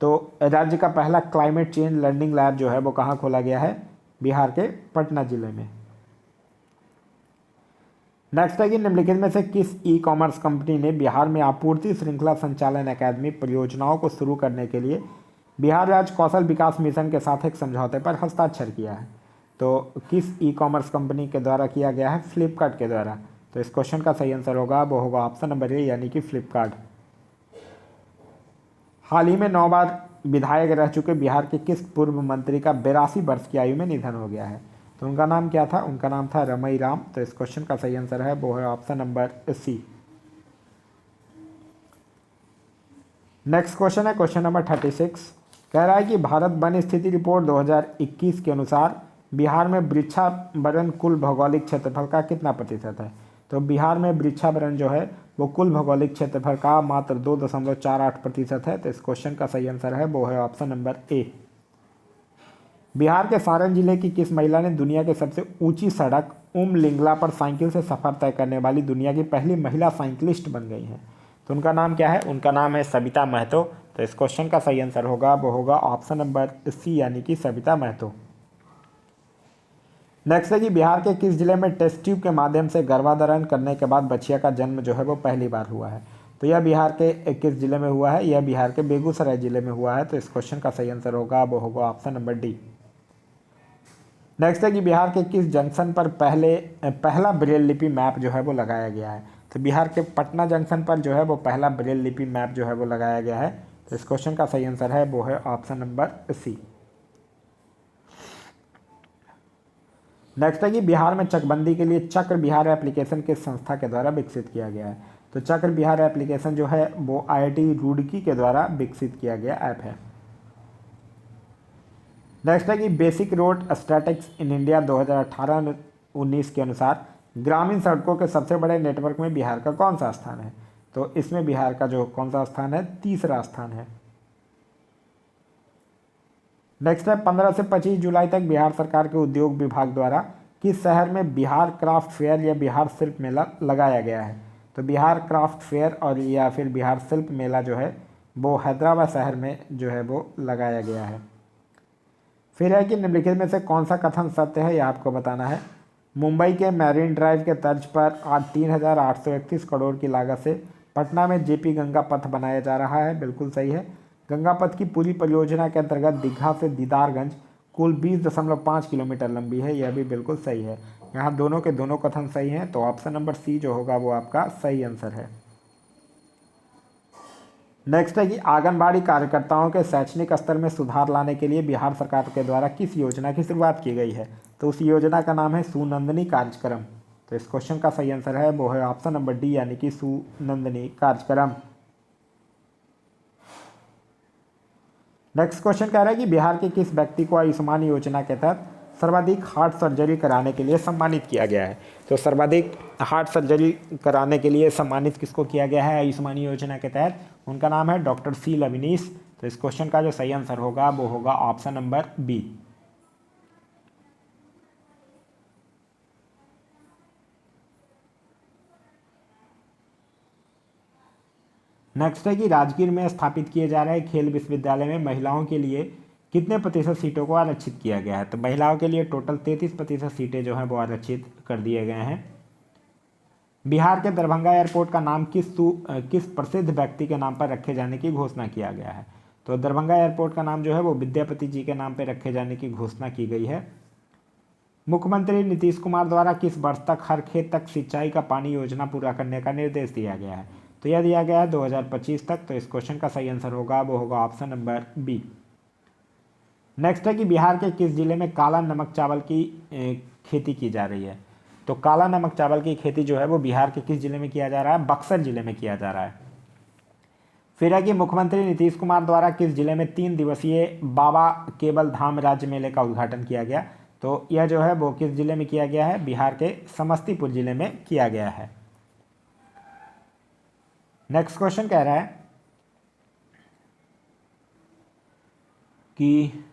तो राज्य का पहला क्लाइमेट चेंज लर्निंग लैब जो है वो कहाँ खोला गया है? बिहार के पटना जिले में। नेक्स्ट है कि निम्नलिखित में से किस ई कॉमर्स कंपनी ने बिहार में आपूर्ति श्रृंखला संचालन अकादमी परियोजनाओं को शुरू करने के लिए बिहार राज्य कौशल विकास मिशन के साथ एक समझौते पर हस्ताक्षर किया है? तो किस ई कॉमर्स कंपनी के द्वारा किया गया है? फ्लिपकार्ट के द्वारा। तो इस क्वेश्चन का सही आंसर होगा वो होगा ऑप्शन नंबर ए, यानी कि फ्लिपकार्ट। हाल ही में 9 बार विधायक रह चुके बिहार के किस पूर्व मंत्री का 82 वर्ष की आयु में निधन हो गया है? तो उनका नाम क्या था? उनका नाम था रमई राम। तो इस क्वेश्चन का सही आंसर है वो है option number C. Next question है क्वेश्चन नंबर 36। कह रहा है कि भारत वन स्थिति रिपोर्ट 2021 के अनुसार बिहार में वृक्षावरण कुल भौगोलिक क्षेत्रफल का कितना प्रतिशत है? तो बिहार में वृक्षावरण जो है वो कुल भौगोलिक क्षेत्रफल का मात्र 2.48% है। तो इस क्वेश्चन का सही आंसर है वो है ऑप्शन नंबर ए। बिहार के सारण जिले की किस महिला ने दुनिया की सबसे ऊंची सड़क उमलिंगला पर साइकिल से सफर तय करने वाली दुनिया की पहली महिला साइकिलिस्ट बन गई हैं? तो उनका नाम क्या है? उनका नाम है सविता महतो। तो इस क्वेश्चन का सही आंसर होगा वो होगा ऑप्शन नंबर सी यानी कि सविता महतो। नेक्स्ट है कि बिहार के किस जिले में टेस्ट ट्यूब के माध्यम से गर्भाधारण करने के बाद बच्चिया का जन्म जो है वो पहली बार हुआ है? तो यह बिहार के किस जिले में हुआ है? यह बिहार के बेगूसराय जिले में हुआ है। तो इस क्वेश्चन का सही आंसर होगा वो होगा ऑप्शन नंबर डी। नेक्स्ट है कि बिहार के किस जंक्शन पर पहला ब्रेल लिपि मैप जो है वो लगाया गया है? तो बिहार के पटना जंक्शन पर जो है वो पहला ब्रेल लिपि मैप जो है वो लगाया गया है। तो इस क्वेश्चन का सही आंसर है वो है ऑप्शन नंबर सी। नेक्स्ट है कि बिहार में चकबंदी के लिए चक्र बिहार एप्लीकेशन किस संस्था के द्वारा विकसित किया गया है? तो चक्र बिहार एप्लीकेशन जो है वो IIT रुड़की के द्वारा विकसित किया गया ऐप है। नेक्स्ट है कि basic road statics in India 2018-19 के अनुसार ग्रामीण सड़कों के सबसे बड़े नेटवर्क में बिहार का कौन सा स्थान है? तो इसमें बिहार का जो कौन सा स्थान है? तीसरा स्थान है। नेक्स्ट है 15 से 25 जुलाई तक बिहार सरकार के उद्योग विभाग द्वारा किस शहर में बिहार क्राफ्ट फेयर या बिहार शिल्प मेला लगाया गया है? तो बिहार क्राफ्ट फेयर और या फिर बिहार शिल्प मेला जो है वो हैदराबाद शहर में जो है वो लगाया गया है। फिर है कि निम्नलिखित में से कौन सा कथन सत्य है, यह आपको बताना है। मुंबई के मैरीन ड्राइव के तर्ज पर आज 3,831 करोड़ की लागत से पटना में जेपी गंगा पथ बनाया जा रहा है। बिल्कुल सही है। गंगा पथ की पूरी परियोजना के अंतर्गत दीघा से दीदारगंज कुल 20.5 किलोमीटर लंबी है। यह भी बिल्कुल सही है। यहाँ दोनों के दोनों कथन सही हैं। तो ऑप्शन नंबर सी जो होगा वो आपका सही आंसर है। नेक्स्ट है कि आंगनबाड़ी कार्यकर्ताओं के शैक्षणिक स्तर में सुधार लाने के लिए बिहार सरकार के द्वारा किस योजना की शुरुआत की गई है? तो उस योजना का नाम है सुनंदनी कार्यक्रम। तो इस क्वेश्चन का सही आंसर है वो है ऑप्शन नंबर डी यानी कि सुनंदनी कार्यक्रम। नेक्स्ट क्वेश्चन कह रहा है कि बिहार के किस व्यक्ति को आयुष्मान योजना के तहत सर्वाधिक हार्ट सर्जरी कराने के लिए सम्मानित किया गया है? तो सर्वाधिक हार्ट सर्जरी कराने के लिए सम्मानित किसको किया गया है आयुष्मान योजना के तहत? उनका नाम है डॉक्टर सी लवनीश। तो इस क्वेश्चन का जो सही आंसर होगा वो होगा ऑप्शन नंबर बी। नेक्स्ट है कि राजगीर में स्थापित किए जा रहे खेल विश्वविद्यालय में महिलाओं के लिए कितने प्रतिशत सीटों को आरक्षित किया गया है? तो महिलाओं के लिए टोटल 33% सीटें जो हैं वो आरक्षित कर दिए गए हैं। बिहार के दरभंगा एयरपोर्ट का नाम किस प्रसिद्ध व्यक्ति के नाम पर रखे जाने की घोषणा किया गया है? तो दरभंगा एयरपोर्ट का नाम जो है वो विद्यापति जी के नाम पर रखे जाने की घोषणा की गई है। मुख्यमंत्री नीतीश कुमार द्वारा किस वर्ष तक हर खेत तक सिंचाई का पानी योजना पूरा करने का निर्देश दिया गया है? तो यह दिया गया है 2025 तक। तो इस क्वेश्चन का सही आंसर होगा वो होगा ऑप्शन नंबर बी। नेक्स्ट है कि बिहार के किस जिले में काला नमक चावल की खेती की जा रही है? तो काला नमक चावल की खेती जो है वो बिहार के किस जिले में किया जा रहा है? बक्सर जिले में किया जा रहा है। फिर है कि मुख्यमंत्री नीतीश कुमार द्वारा किस जिले में 3 दिवसीय बाबा केवल धाम राज्य मेले का उद्घाटन किया गया? तो यह जो है वो किस जिले में किया गया है? बिहार के समस्तीपुर जिले में किया गया है। नेक्स्ट क्वेश्चन कह रहा है कि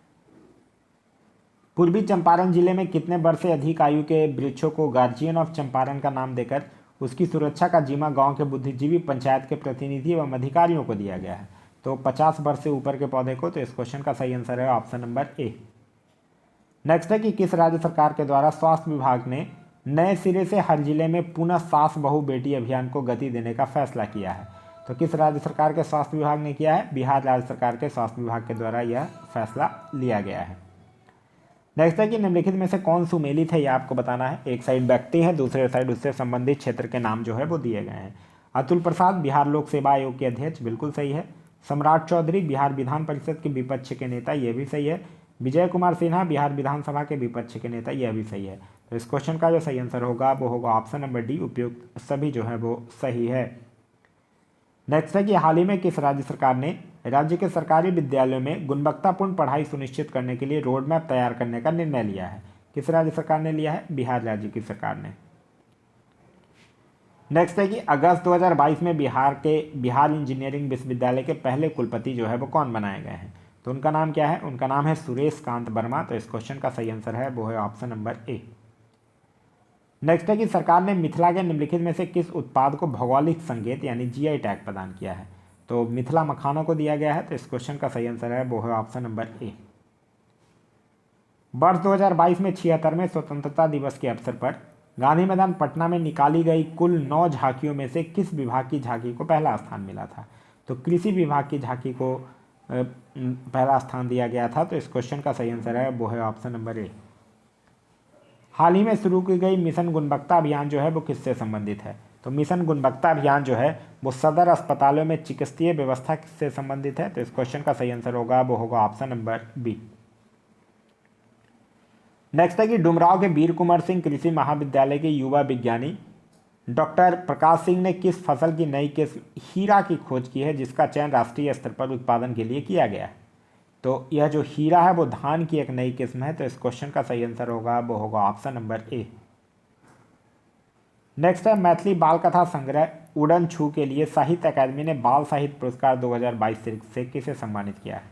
पूर्वी चंपारण जिले में कितने वर्ष से अधिक आयु के वृक्षों को गार्जियन ऑफ चंपारण का नाम देकर उसकी सुरक्षा का जिम्मा गांव के बुद्धिजीवी पंचायत के प्रतिनिधि एवं अधिकारियों को दिया गया है? तो 50 वर्ष से ऊपर के पौधे को। तो इस क्वेश्चन का सही आंसर है ऑप्शन नंबर ए। नेक्स्ट है कि किस राज्य सरकार के द्वारा स्वास्थ्य विभाग ने नए सिरे से हर जिले में पुनः सास बहू बेटी अभियान को गति देने का फैसला किया है? तो किस राज्य सरकार के स्वास्थ्य विभाग ने किया है? बिहार राज्य सरकार के स्वास्थ्य विभाग के द्वारा यह फैसला लिया गया है। नेक्स्ट है कि निम्नलिखित में से कौन सुमेलित है, यह आपको बताना है। एक साइड व्यक्ति है, दूसरे साइड उससे संबंधित क्षेत्र के नाम जो है वो दिए गए हैं। अतुल प्रसाद बिहार लोक सेवा आयोग के अध्यक्ष, बिल्कुल सही है। सम्राट चौधरी बिहार विधान परिषद के विपक्ष के नेता, ये भी सही है। विजय कुमार सिन्हा बिहार विधानसभा के विपक्ष के नेता, यह भी सही है। तो इस क्वेश्चन का जो सही आंसर होगा वो होगा ऑप्शन नंबर डी, उपयुक्त सभी जो है वो सही है। नेक्स्ट है कि हाल ही में किस राज्य सरकार ने राज्य के सरकारी विद्यालयों में गुणवत्तापूर्ण पढ़ाई सुनिश्चित करने के लिए रोड मैप तैयार करने का निर्णय लिया है? किस राज्य सरकार ने लिया है? बिहार राज्य की सरकार ने। नेक्स्ट है कि अगस्त 2022 में बिहार इंजीनियरिंग विश्वविद्यालय के पहले कुलपति जो है वो कौन बनाए गए हैं? तो उनका नाम क्या है? उनका नाम है सुरेश कांत वर्मा। तो इस क्वेश्चन का सही आंसर है वो है ऑप्शन नंबर ए। नेक्स्ट है कि सरकार ने मिथिला के निम्नलिखित में से किस उत्पाद को भौगोलिक संकेत यानी जीआई टैग प्रदान किया है? तो मिथिला मखानों को दिया गया है। तो इस क्वेश्चन का सही आंसर है वो है ऑप्शन नंबर ए। वर्ष 2022 में 76वें स्वतंत्रता दिवस के अवसर पर गांधी मैदान पटना में निकाली गई कुल 9 झांकियों में से किस विभाग की झांकी को पहला स्थान मिला था? तो कृषि विभाग की झांकी को पहला स्थान दिया गया था। तो इस क्वेश्चन का सही आंसर है वो है ऑप्शन नंबर ए। हाल ही में शुरू की गई मिशन गुणवत्ता अभियान जो है वो किससे संबंधित है? तो मिशन गुणवत्ता अभियान जो है वो सदर अस्पतालों में चिकित्सीय व्यवस्था से संबंधित है। तो इस क्वेश्चन का सही आंसर होगा वो होगा ऑप्शन नंबर बी। नेक्स्ट है कि डुमराव के वीर कुंवर सिंह कृषि महाविद्यालय के युवा विज्ञानी डॉक्टर प्रकाश सिंह ने किस फसल की नई किस्म हीरा की खोज की है जिसका चयन राष्ट्रीय स्तर पर उत्पादन के लिए किया गया है? तो यह जो हीरा है वो धान की एक नई किस्म है। तो इस क्वेश्चन का सही आंसर होगा वो होगा ऑप्शन नंबर ए। नेक्स्ट है मैथिली बाल कथा संग्रह उड़न छू के लिए साहित्य अकादमी ने बाल साहित्य पुरस्कार 2022 से किसे सम्मानित किया है?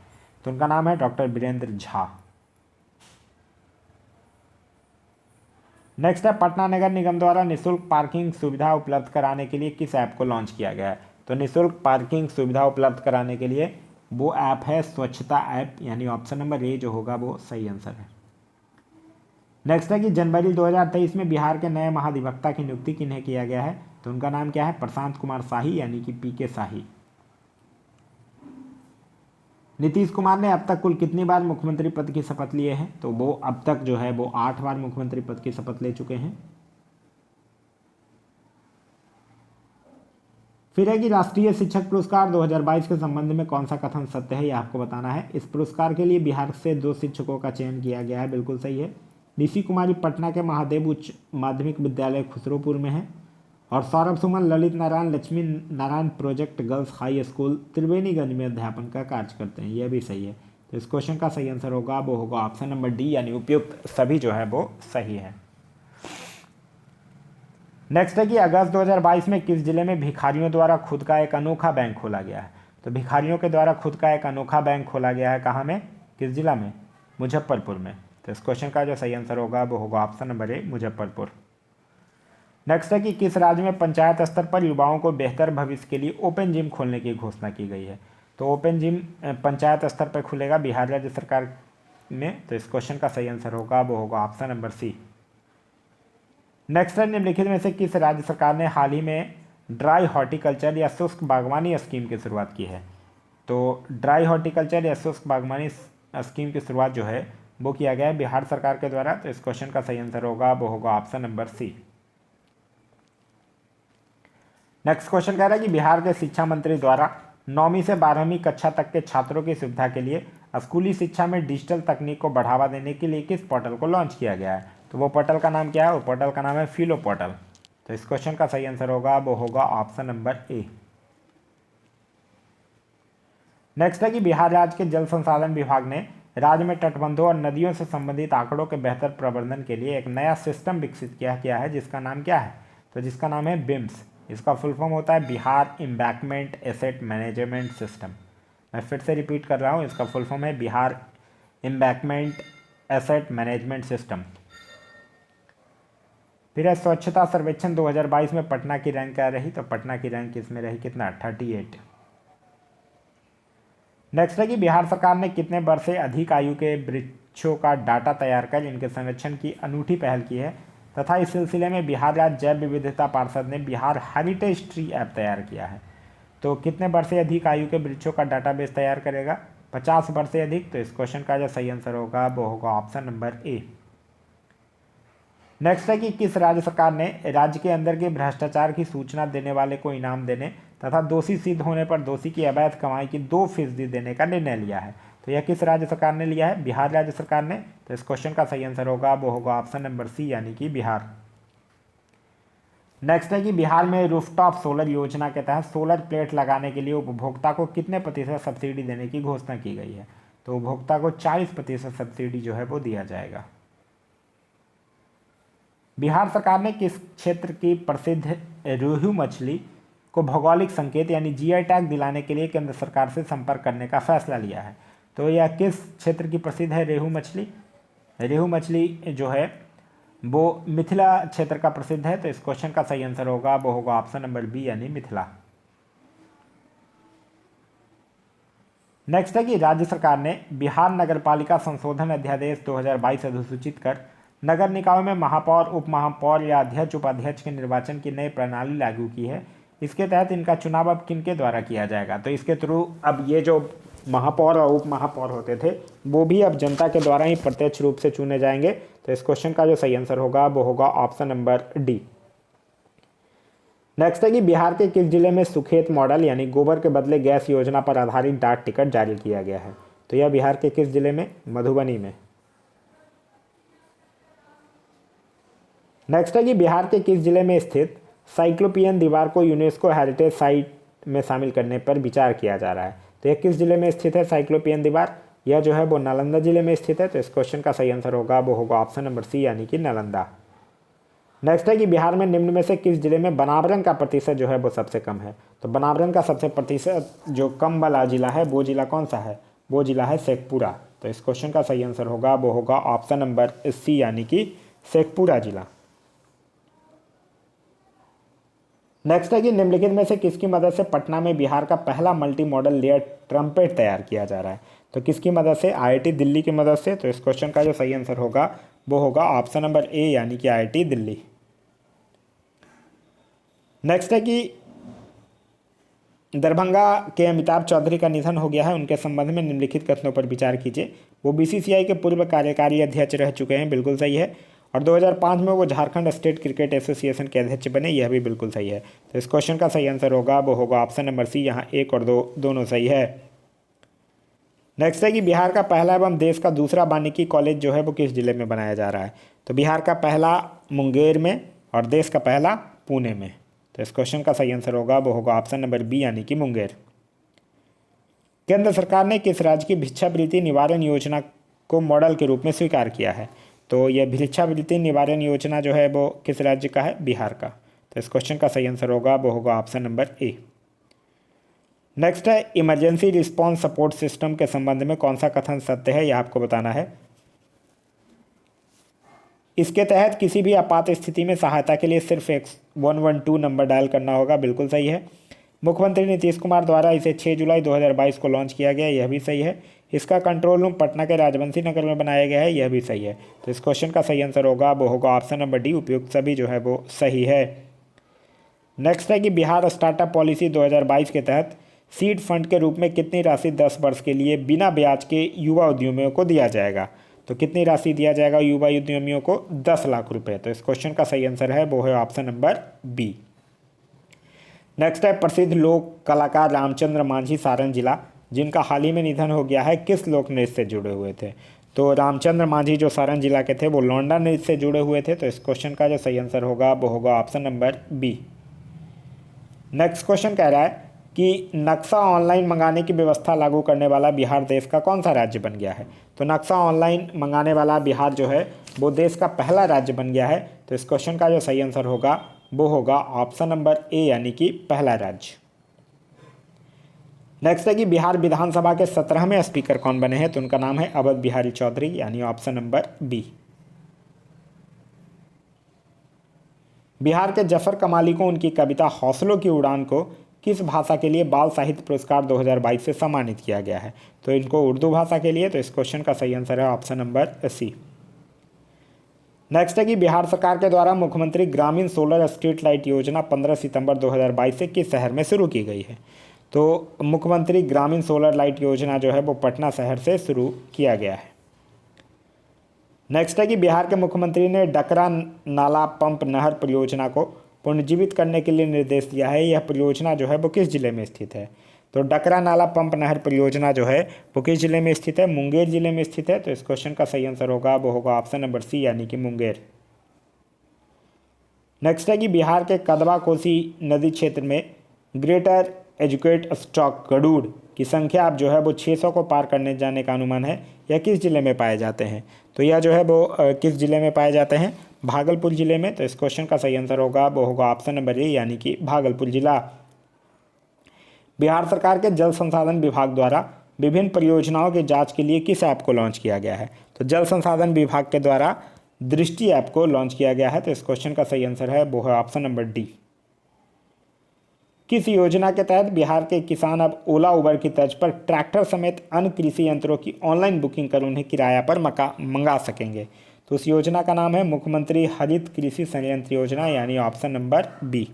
तो उनका नाम है डॉक्टर वीरेंद्र झा। नेक्स्ट है पटना नगर निगम द्वारा निःशुल्क पार्किंग सुविधा उपलब्ध कराने के लिए किस ऐप को लॉन्च किया गया है? तो निःशुल्क पार्किंग सुविधा उपलब्ध कराने के लिए वो ऐप है स्वच्छता ऐप, यानी ऑप्शन नंबर ए जो होगा वो सही आंसर है। नेक्स्ट है कि जनवरी 2023 में बिहार के नए महाधिवक्ता की नियुक्ति किन्हें किया गया है? तो उनका नाम क्या है? प्रशांत कुमार शाही, यानी कि पीके शाही। नीतीश कुमार ने अब तक कुल कितनी बार मुख्यमंत्री पद की शपथ लिए हैं? तो वो अब तक जो है वो 8 बार मुख्यमंत्री पद की शपथ ले चुके हैं। फिर है कि राष्ट्रीय शिक्षक पुरस्कार 2022 के संबंध में कौन सा कथन सत्य है, यह आपको बताना है। इस पुरस्कार के लिए बिहार से 2 शिक्षकों का चयन किया गया है, बिल्कुल सही है। ऋषि कुमारी पटना के महादेव उच्च माध्यमिक विद्यालय खुसरोपुर में है, और Saurabh Suman Lalit Narayan Lakshmi Narayan project girls high school Triveniganj में अध्यापन का कार्य करते हैं, यह भी सही है। तो इस क्वेश्चन का सही आंसर होगा वो होगा ऑप्शन नंबर डी, यानी उपयुक्त सभी जो है वो सही है। नेक्स्ट है कि अगस्त 2022 में किस जिले में भिखारियों द्वारा खुद का एक अनोखा बैंक खोला गया है? तो भिखारियों के द्वारा खुद का एक अनोखा बैंक खोला गया है, कहाँ में, किस जिला में? मुजफ्फरपुर में। तो इस क्वेश्चन का जो सही आंसर होगा वो होगा option number A, Muzaffarpur. Next है कि किस राज्य में पंचायत स्तर पर युवाओं को बेहतर भविष्य के लिए ओपन जिम खोलने की घोषणा की गई है? तो ओपन जिम पंचायत स्तर पर खुलेगा बिहार राज्य सरकार में। तो इस क्वेश्चन का सही आंसर होगा वो होगा ऑप्शन नंबर सी। नेक्स्ट है निम्नलिखित में से किस राज्य सरकार ने हाल ही में ड्राई हॉर्टिकल्चर या शुष्क बागवानी स्कीम की शुरुआत की है? तो ड्राई हॉर्टिकल्चर या शुष्क बागवानी स्कीम की शुरुआत जो है वो किया गया है बिहार सरकार के द्वारा। तो इस क्वेश्चन का सही आंसर होगा वो होगा option number C. Next question कह रहा है कि बिहार के शिक्षा मंत्री द्वारा 9वीं से 12वीं कक्षा तक के छात्रों की सुविधा के लिए स्कूली शिक्षा में डिजिटल तकनीक को बढ़ावा देने के लिए किस पोर्टल को लॉन्च किया गया है? तो वो पोर्टल का नाम क्या है? वो पोर्टल का नाम है फिलो पोर्टल। तो इस क्वेश्चन का सही आंसर होगा वो होगा ऑप्शन नंबर ए। नेक्स्ट है कि बिहार राज्य के जल संसाधन विभाग ने राज्य में तटबंधों और नदियों से संबंधित आंकड़ों के बेहतर प्रबंधन के लिए एक नया सिस्टम विकसित किया है, जिसका नाम क्या है? तो जिसका नाम है बिम्स। इसका फुल फॉर्म होता है Bihar embankment asset management system. मैं फिर से रिपीट कर रहा हूँ, इसका फुल फॉर्म है Bihar embankment asset management system. फिर है स्वच्छता सर्वेक्षण 2022 में पटना की रैंक क्या रही? तो पटना की रैंक किसमें रही? कितना? 38। नेक्स्ट है कि बिहार सरकार ने कितने वर्ष से अधिक आयु के वृक्षों का डाटा तैयार कर इनके संरक्षण की अनूठी पहल की है, तथा इस सिलसिले में बिहार राज्य जैव विविधता पार्षद ने बिहार हेरिटेज ट्री ऐप तैयार किया है। तो कितने वर्ष से अधिक आयु के वृक्षों का डाटाबेस तैयार करेगा? 50 वर्ष से अधिक। तो इस क्वेश्चन का जो सही आंसर होगा वो होगा ऑप्शन नंबर ए। नेक्स्ट है कि किस राज्य सरकार ने राज्य के अंदर के भ्रष्टाचार की सूचना देने वाले को इनाम देने तथा दोषी सिद्ध होने पर दोषी की अवैध कमाई की 2% देने का निर्णय लिया है? तो यह किस राज्य सरकार ने लिया है? बिहार राज्य सरकार ने। तो इस क्वेश्चन का सही आंसर होगा वो होगा ऑप्शन नंबर सी यानी कि बिहार। नेक्स्ट है कि बिहार में रूफटॉप सोलर योजना के तहत सोलर प्लेट लगाने के लिए उपभोक्ता को कितने प्रतिशत सब्सिडी देने की घोषणा की गई है? तो उपभोक्ता को 40% सब्सिडी जो है वो दिया जाएगा। बिहार सरकार ने किस क्षेत्र की प्रसिद्ध रोहू मछली को भौगोलिक संकेत यानी जीआई टैग दिलाने के लिए केंद्र सरकार से संपर्क करने का फैसला लिया है? तो यह किस क्षेत्र की प्रसिद्ध है रेहू मछली? रेहू मछली जो है वो मिथिला क्षेत्र का प्रसिद्ध है। तो इस क्वेश्चन का सही आंसर होगा वो होगा ऑप्शन नंबर बी यानी मिथिला। नेक्स्ट है कि राज्य सरकार ने बिहार नगरपालिका संशोधन अध्यादेश 2022 अधिसूचित कर नगर निकायों में महापौर, उप महापौर या अध्यक्ष उपाध्यक्ष के निर्वाचन की नई प्रणाली लागू की है। इसके तहत इनका चुनाव अब किनके द्वारा किया जाएगा? तो इसके थ्रू अब ये जो महापौर और उप महापौर होते थे वो भी अब जनता के द्वारा ही प्रत्यक्ष रूप से चुने जाएंगे। तो इस क्वेश्चन का जो सही आंसर होगा वो होगा ऑप्शन नंबर डी। नेक्स्ट है कि बिहार के किस जिले में सुखेत मॉडल यानी गोबर के बदले गैस योजना पर आधारित डाक टिकट जारी किया गया है? तो यह बिहार के किस जिले में? मधुबनी में। नेक्स्ट है कि बिहार के किस जिले में स्थित साइक्लोपियन दीवार को यूनेस्को हेरिटेज साइट में शामिल करने पर विचार किया जा रहा है? तो यह किस जिले में स्थित है साइक्लोपियन दीवार? यह जो है वो नालंदा जिले में स्थित है। तो इस क्वेश्चन का सही आंसर होगा वो होगा ऑप्शन नंबर सी यानी कि नालंदा। नेक्स्ट है कि बिहार में निम्न में से किस जिले में वनावरण का प्रतिशत जो है वो सबसे कम है? तो वनावरण का सबसे प्रतिशत जो कम वाला जिला है वो जिला कौन सा है? वो जिला है शेखपुरा। तो इस क्वेश्चन का सही आंसर होगा वो होगा ऑप्शन नंबर सी यानी कि शेखपुरा जिला। नेक्स्ट है कि निम्नलिखित में से किसकी मदद से पटना में बिहार का पहला मल्टी मॉडल लेयर ट्रम्पेट तैयार किया जा रहा है? तो किसकी मदद से? आईआईटी दिल्ली की मदद से। तो इस क्वेश्चन का जो सही आंसर होगा वो होगा ऑप्शन नंबर ए यानी कि आईआईटी दिल्ली। नेक्स्ट है कि दरभंगा के अमिताभ चौधरी का निधन हो गया है, उनके संबंध में निम्नलिखित कथनों पर विचार कीजिए। वो बीसीसीआई के पूर्व कार्यकारी अध्यक्ष रह चुके हैं, बिल्कुल सही है। और 2005 में वो झारखंड स्टेट क्रिकेट एसोसिएशन के अध्यक्ष बने, यह भी बिल्कुल सही है। तो इस क्वेश्चन का सही आंसर होगा वो होगा ऑप्शन नंबर सी, यहाँ 1 और 2 दोनों सही है। नेक्स्ट है कि बिहार का पहला एवं देश का दूसरा वानिकी कॉलेज जो है वो किस जिले में बनाया जा रहा है? तो बिहार का पहला मुंगेर में और देश का पहला पुणे में। तो इस क्वेश्चन का सही आंसर होगा वो होगा ऑप्शन नंबर बी यानी कि मुंगेर। केंद्र सरकार ने किस राज्य की भिक्षावृत्ति निवारण योजना को मॉडल के रूप में स्वीकार किया है? तो यह भिक्षावृत्ति निवारण योजना जो है वो किस राज्य का है? बिहार का। तो इस क्वेश्चन का सही आंसर होगा वो होगा ऑप्शन नंबर ए। नेक्स्ट है इमरजेंसी रिस्पांस सपोर्ट सिस्टम के संबंध में कौन सा कथन सत्य है, यह आपको बताना है। इसके तहत किसी भी आपात स्थिति में सहायता के लिए सिर्फ 112 नंबर डायल करना होगा, बिल्कुल सही है। मुख्यमंत्री नीतीश कुमार द्वारा इसे 6 जुलाई 2022 को लॉन्च किया गया, यह भी सही है। इसका कंट्रोल रूम पटना के राजवंशी नगर में बनाया गया है, यह भी सही है। तो इस क्वेश्चन का सही आंसर होगा वो होगा ऑप्शन नंबर डी, उपयुक्त सभी जो है वो सही है। नेक्स्ट है कि बिहार स्टार्टअप पॉलिसी 2022 के तहत सीड फंड के रूप में कितनी राशि 10 वर्ष के लिए बिना ब्याज के युवा उद्यमियों को दिया जाएगा? तो कितनी राशि दिया जाएगा युवा उद्यमियों को? 10 लाख रुपए। तो इस क्वेश्चन का सही आंसर है वो है ऑप्शन नंबर बी। नेक्स्ट है प्रसिद्ध लोक कलाकार रामचंद्र मांझी सारण जिला, जिनका हाल ही में निधन हो गया है, किस लोक नृत्य से जुड़े हुए थे? तो रामचंद्र मांझी जो सारण जिला के थे वो लौंडा नृत्य से जुड़े हुए थे। तो इस क्वेश्चन का जो सही आंसर होगा वो होगा option number B. Next question कह रहा है कि नक्शा ऑनलाइन मंगाने की व्यवस्था लागू करने वाला बिहार देश का कौन सा राज्य बन गया है? तो नक्शा ऑनलाइन मंगाने वाला बिहार जो है वो देश का पहला राज्य बन गया है। तो इस क्वेश्चन का जो सही आंसर होगा वो होगा ऑप्शन नंबर ए यानी कि पहला राज्य। नेक्स्ट है कि बिहार विधानसभा के 17वें स्पीकर कौन बने हैं? तो उनका नाम है अवध बिहारी चौधरी यानी ऑप्शन नंबर बी। बिहार के जफर कमाली को उनकी कविता हौसलों की उड़ान को किस भाषा के लिए बाल साहित्य पुरस्कार 2022 से सम्मानित किया गया है? तो इनको उर्दू भाषा के लिए। तो इस क्वेश्चन का सही आंसर है ऑप्शन नंबर सी। नेक्स्ट है कि बिहार सरकार के द्वारा मुख्यमंत्री ग्रामीण सोलर स्ट्रीट लाइट योजना 15 सितंबर 2022 से किस शहर में शुरू की गई है? तो मुख्यमंत्री ग्रामीण सोलर लाइट योजना जो है वो पटना शहर से शुरू किया गया है। नेक्स्ट है कि बिहार के मुख्यमंत्री ने डकरा नाला पंप नहर परियोजना को पुनर्जीवित करने के लिए निर्देश दिया है, यह परियोजना जो है वो किस जिले में स्थित है? तो डकरा नाला पंप नहर परियोजना जो है वो किस जिले में स्थित है? मुंगेर जिले में स्थित है। तो इस क्वेश्चन का सही आंसर होगा वो होगा ऑप्शन नंबर सी यानी कि मुंगेर। नेक्स्ट है कि बिहार के कदवा कोसी नदी क्षेत्र में ग्रेटर एजुकेट स्टॉक गरुड़ की संख्या अब जो है वो 600 को पार करने जाने का अनुमान है। यह किस जिले में पाए जाते हैं? तो यह जो है वो किस जिले में पाए जाते हैं? भागलपुर जिले में। तो इस क्वेश्चन का सही आंसर होगा वो होगा ऑप्शन नंबर ए यानी कि भागलपुर जिला। बिहार सरकार के जल संसाधन विभाग द्वारा विभिन्न परियोजनाओं की जांच के लिए किस ऐप को लॉन्च किया गया है? तो जल संसाधन विभाग के द्वारा दृष्टि ऐप को लॉन्च किया गया है। तो इस क्वेश्चन का सही आंसर है वो है ऑप्शन नंबर डी। किस योजना के तहत बिहार के किसान अब ओला उबर की तर्ज पर ट्रैक्टर समेत अन्य कृषि यंत्रों की ऑनलाइन बुकिंग कर उन्हें किराया पर मंगा सकेंगे? तो उस योजना का नाम है मुख्यमंत्री हरित कृषि संयंत्र योजना यानी ऑप्शन नंबर बी।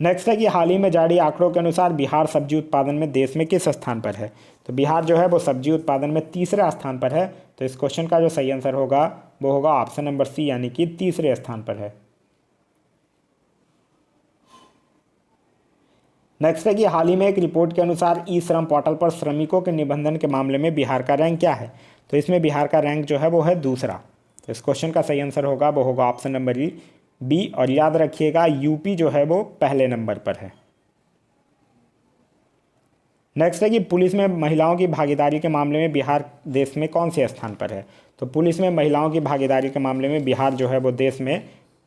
नेक्स्ट है कि हाल ही में जारी आंकड़ों के अनुसार बिहार सब्जी उत्पादन में देश में किस स्थान पर है? तो बिहार जो है वो सब्जी उत्पादन में तीसरे स्थान पर है। तो इस क्वेश्चन का जो सही आंसर होगा वो होगा ऑप्शन नंबर सी यानी कि तीसरे स्थान पर है। नेक्स्ट है कि हाल ही में एक रिपोर्ट के अनुसार ई श्रम पोर्टल पर श्रमिकों के निबंधन के मामले में बिहार का रैंक क्या है? तो इसमें बिहार का रैंक जो है वो है दूसरा। तो इस क्वेश्चन का सही आंसर होगा वो होगा ऑप्शन नंबर बी। और याद रखिएगा यूपी जो है वो पहले नंबर पर है। नेक्स्ट है कि पुलिस में महिलाओं की भागीदारी के मामले में बिहार देश में कौन से स्थान पर है? तो पुलिस में महिलाओं की भागीदारी के मामले में बिहार जो है वो देश में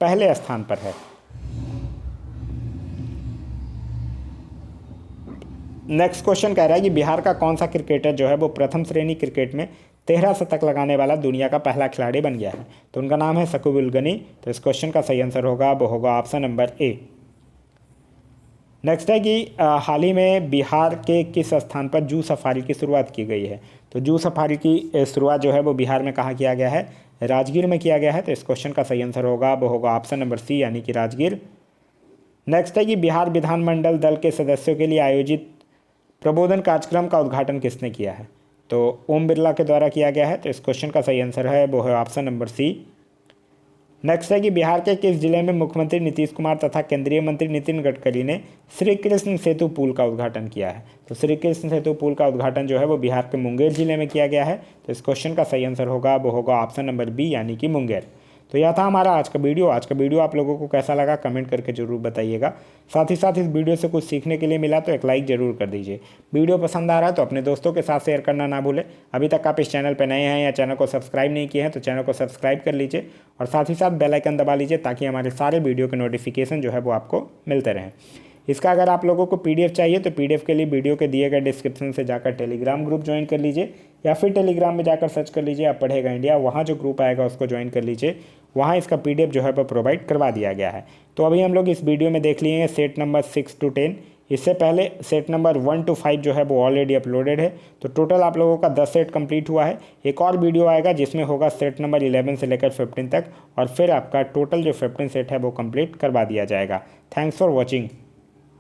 पहले स्थान पर है। नेक्स्ट क्वेश्चन कह रहा है कि बिहार का कौन सा क्रिकेटर जो है वो प्रथम श्रेणी क्रिकेट में 13 शतक लगाने वाला दुनिया का पहला खिलाड़ी बन गया है? तो उनका नाम है शकीब उल गनी। तो इस क्वेश्चन का सही आंसर होगा वो होगा ऑप्शन नंबर ए। नेक्स्ट है कि हाल ही में बिहार के किस स्थान पर जू सफारी की शुरुआत की गई है? तो जू सफारी की शुरुआत जो है वो बिहार में कहाँ किया गया है? राजगीर में किया गया है। तो इस क्वेश्चन का सही आंसर होगा वो होगा ऑप्शन नंबर सी यानी कि राजगीर। नेक्स्ट है कि बिहार विधानमंडल दल के सदस्यों के लिए आयोजित प्रबोधन कार्यक्रम का उद्घाटन किसने किया है? तो ओम बिरला के द्वारा किया गया है। तो इस क्वेश्चन का सही आंसर है वो है ऑप्शन नंबर सी। नेक्स्ट है कि बिहार के किस जिले में मुख्यमंत्री नीतीश कुमार तथा केंद्रीय मंत्री नितिन गडकरी ने श्री कृष्ण सेतु पुल का उद्घाटन किया है? तो श्री कृष्ण सेतु पुल का उद्घाटन जो है वो बिहार के मुंगेर जिले में किया गया है। तो इस क्वेश्चन का सही आंसर होगा वो होगा ऑप्शन नंबर बी यानी कि मुंगेर। तो यह था हमारा आज का वीडियो। आज का वीडियो आप लोगों को कैसा लगा कमेंट करके जरूर बताइएगा। साथ ही साथ इस वीडियो से कुछ सीखने के लिए मिला तो एक लाइक ज़रूर कर दीजिए। वीडियो पसंद आ रहा है तो अपने दोस्तों के साथ शेयर करना ना भूलें। अभी तक आप इस चैनल पर नए हैं या चैनल को सब्सक्राइब नहीं किए हैं तो चैनल को सब्सक्राइब कर लीजिए और साथ ही साथ बेल आइकन दबा लीजिए ताकि हमारे सारे वीडियो के नोटिफिकेशन जो है वो आपको मिलते रहें। इसका अगर आप लोगों को पीडीएफ चाहिए तो पीडीएफ के लिए वीडियो के दिए गए डिस्क्रिप्शन से जाकर टेलीग्राम ग्रुप ज्वाइन कर लीजिए या फिर टेलीग्राम में जाकर सर्च कर लीजिए आप पढ़ेगा इंडिया। वहाँ जो ग्रुप आएगा उसको ज्वाइन कर लीजिए। वहाँ इसका पीडीएफ जो है वो प्रोवाइड करवा दिया गया है। तो अभी हम लोग इस वीडियो में देख लिए हैं सेट नंबर 6 to 10। इससे पहले सेट नंबर 1 to 5 जो है वो ऑलरेडी अपलोडेड है। तो टोटल आप लोगों का 10 सेट कंप्लीट हुआ है। एक और वीडियो आएगा जिसमें होगा सेट नंबर 11 से लेकर 15 तक और फिर आपका टोटल जो 15 सेट है वो कंप्लीट करवा दिया जाएगा। Thanks for watching.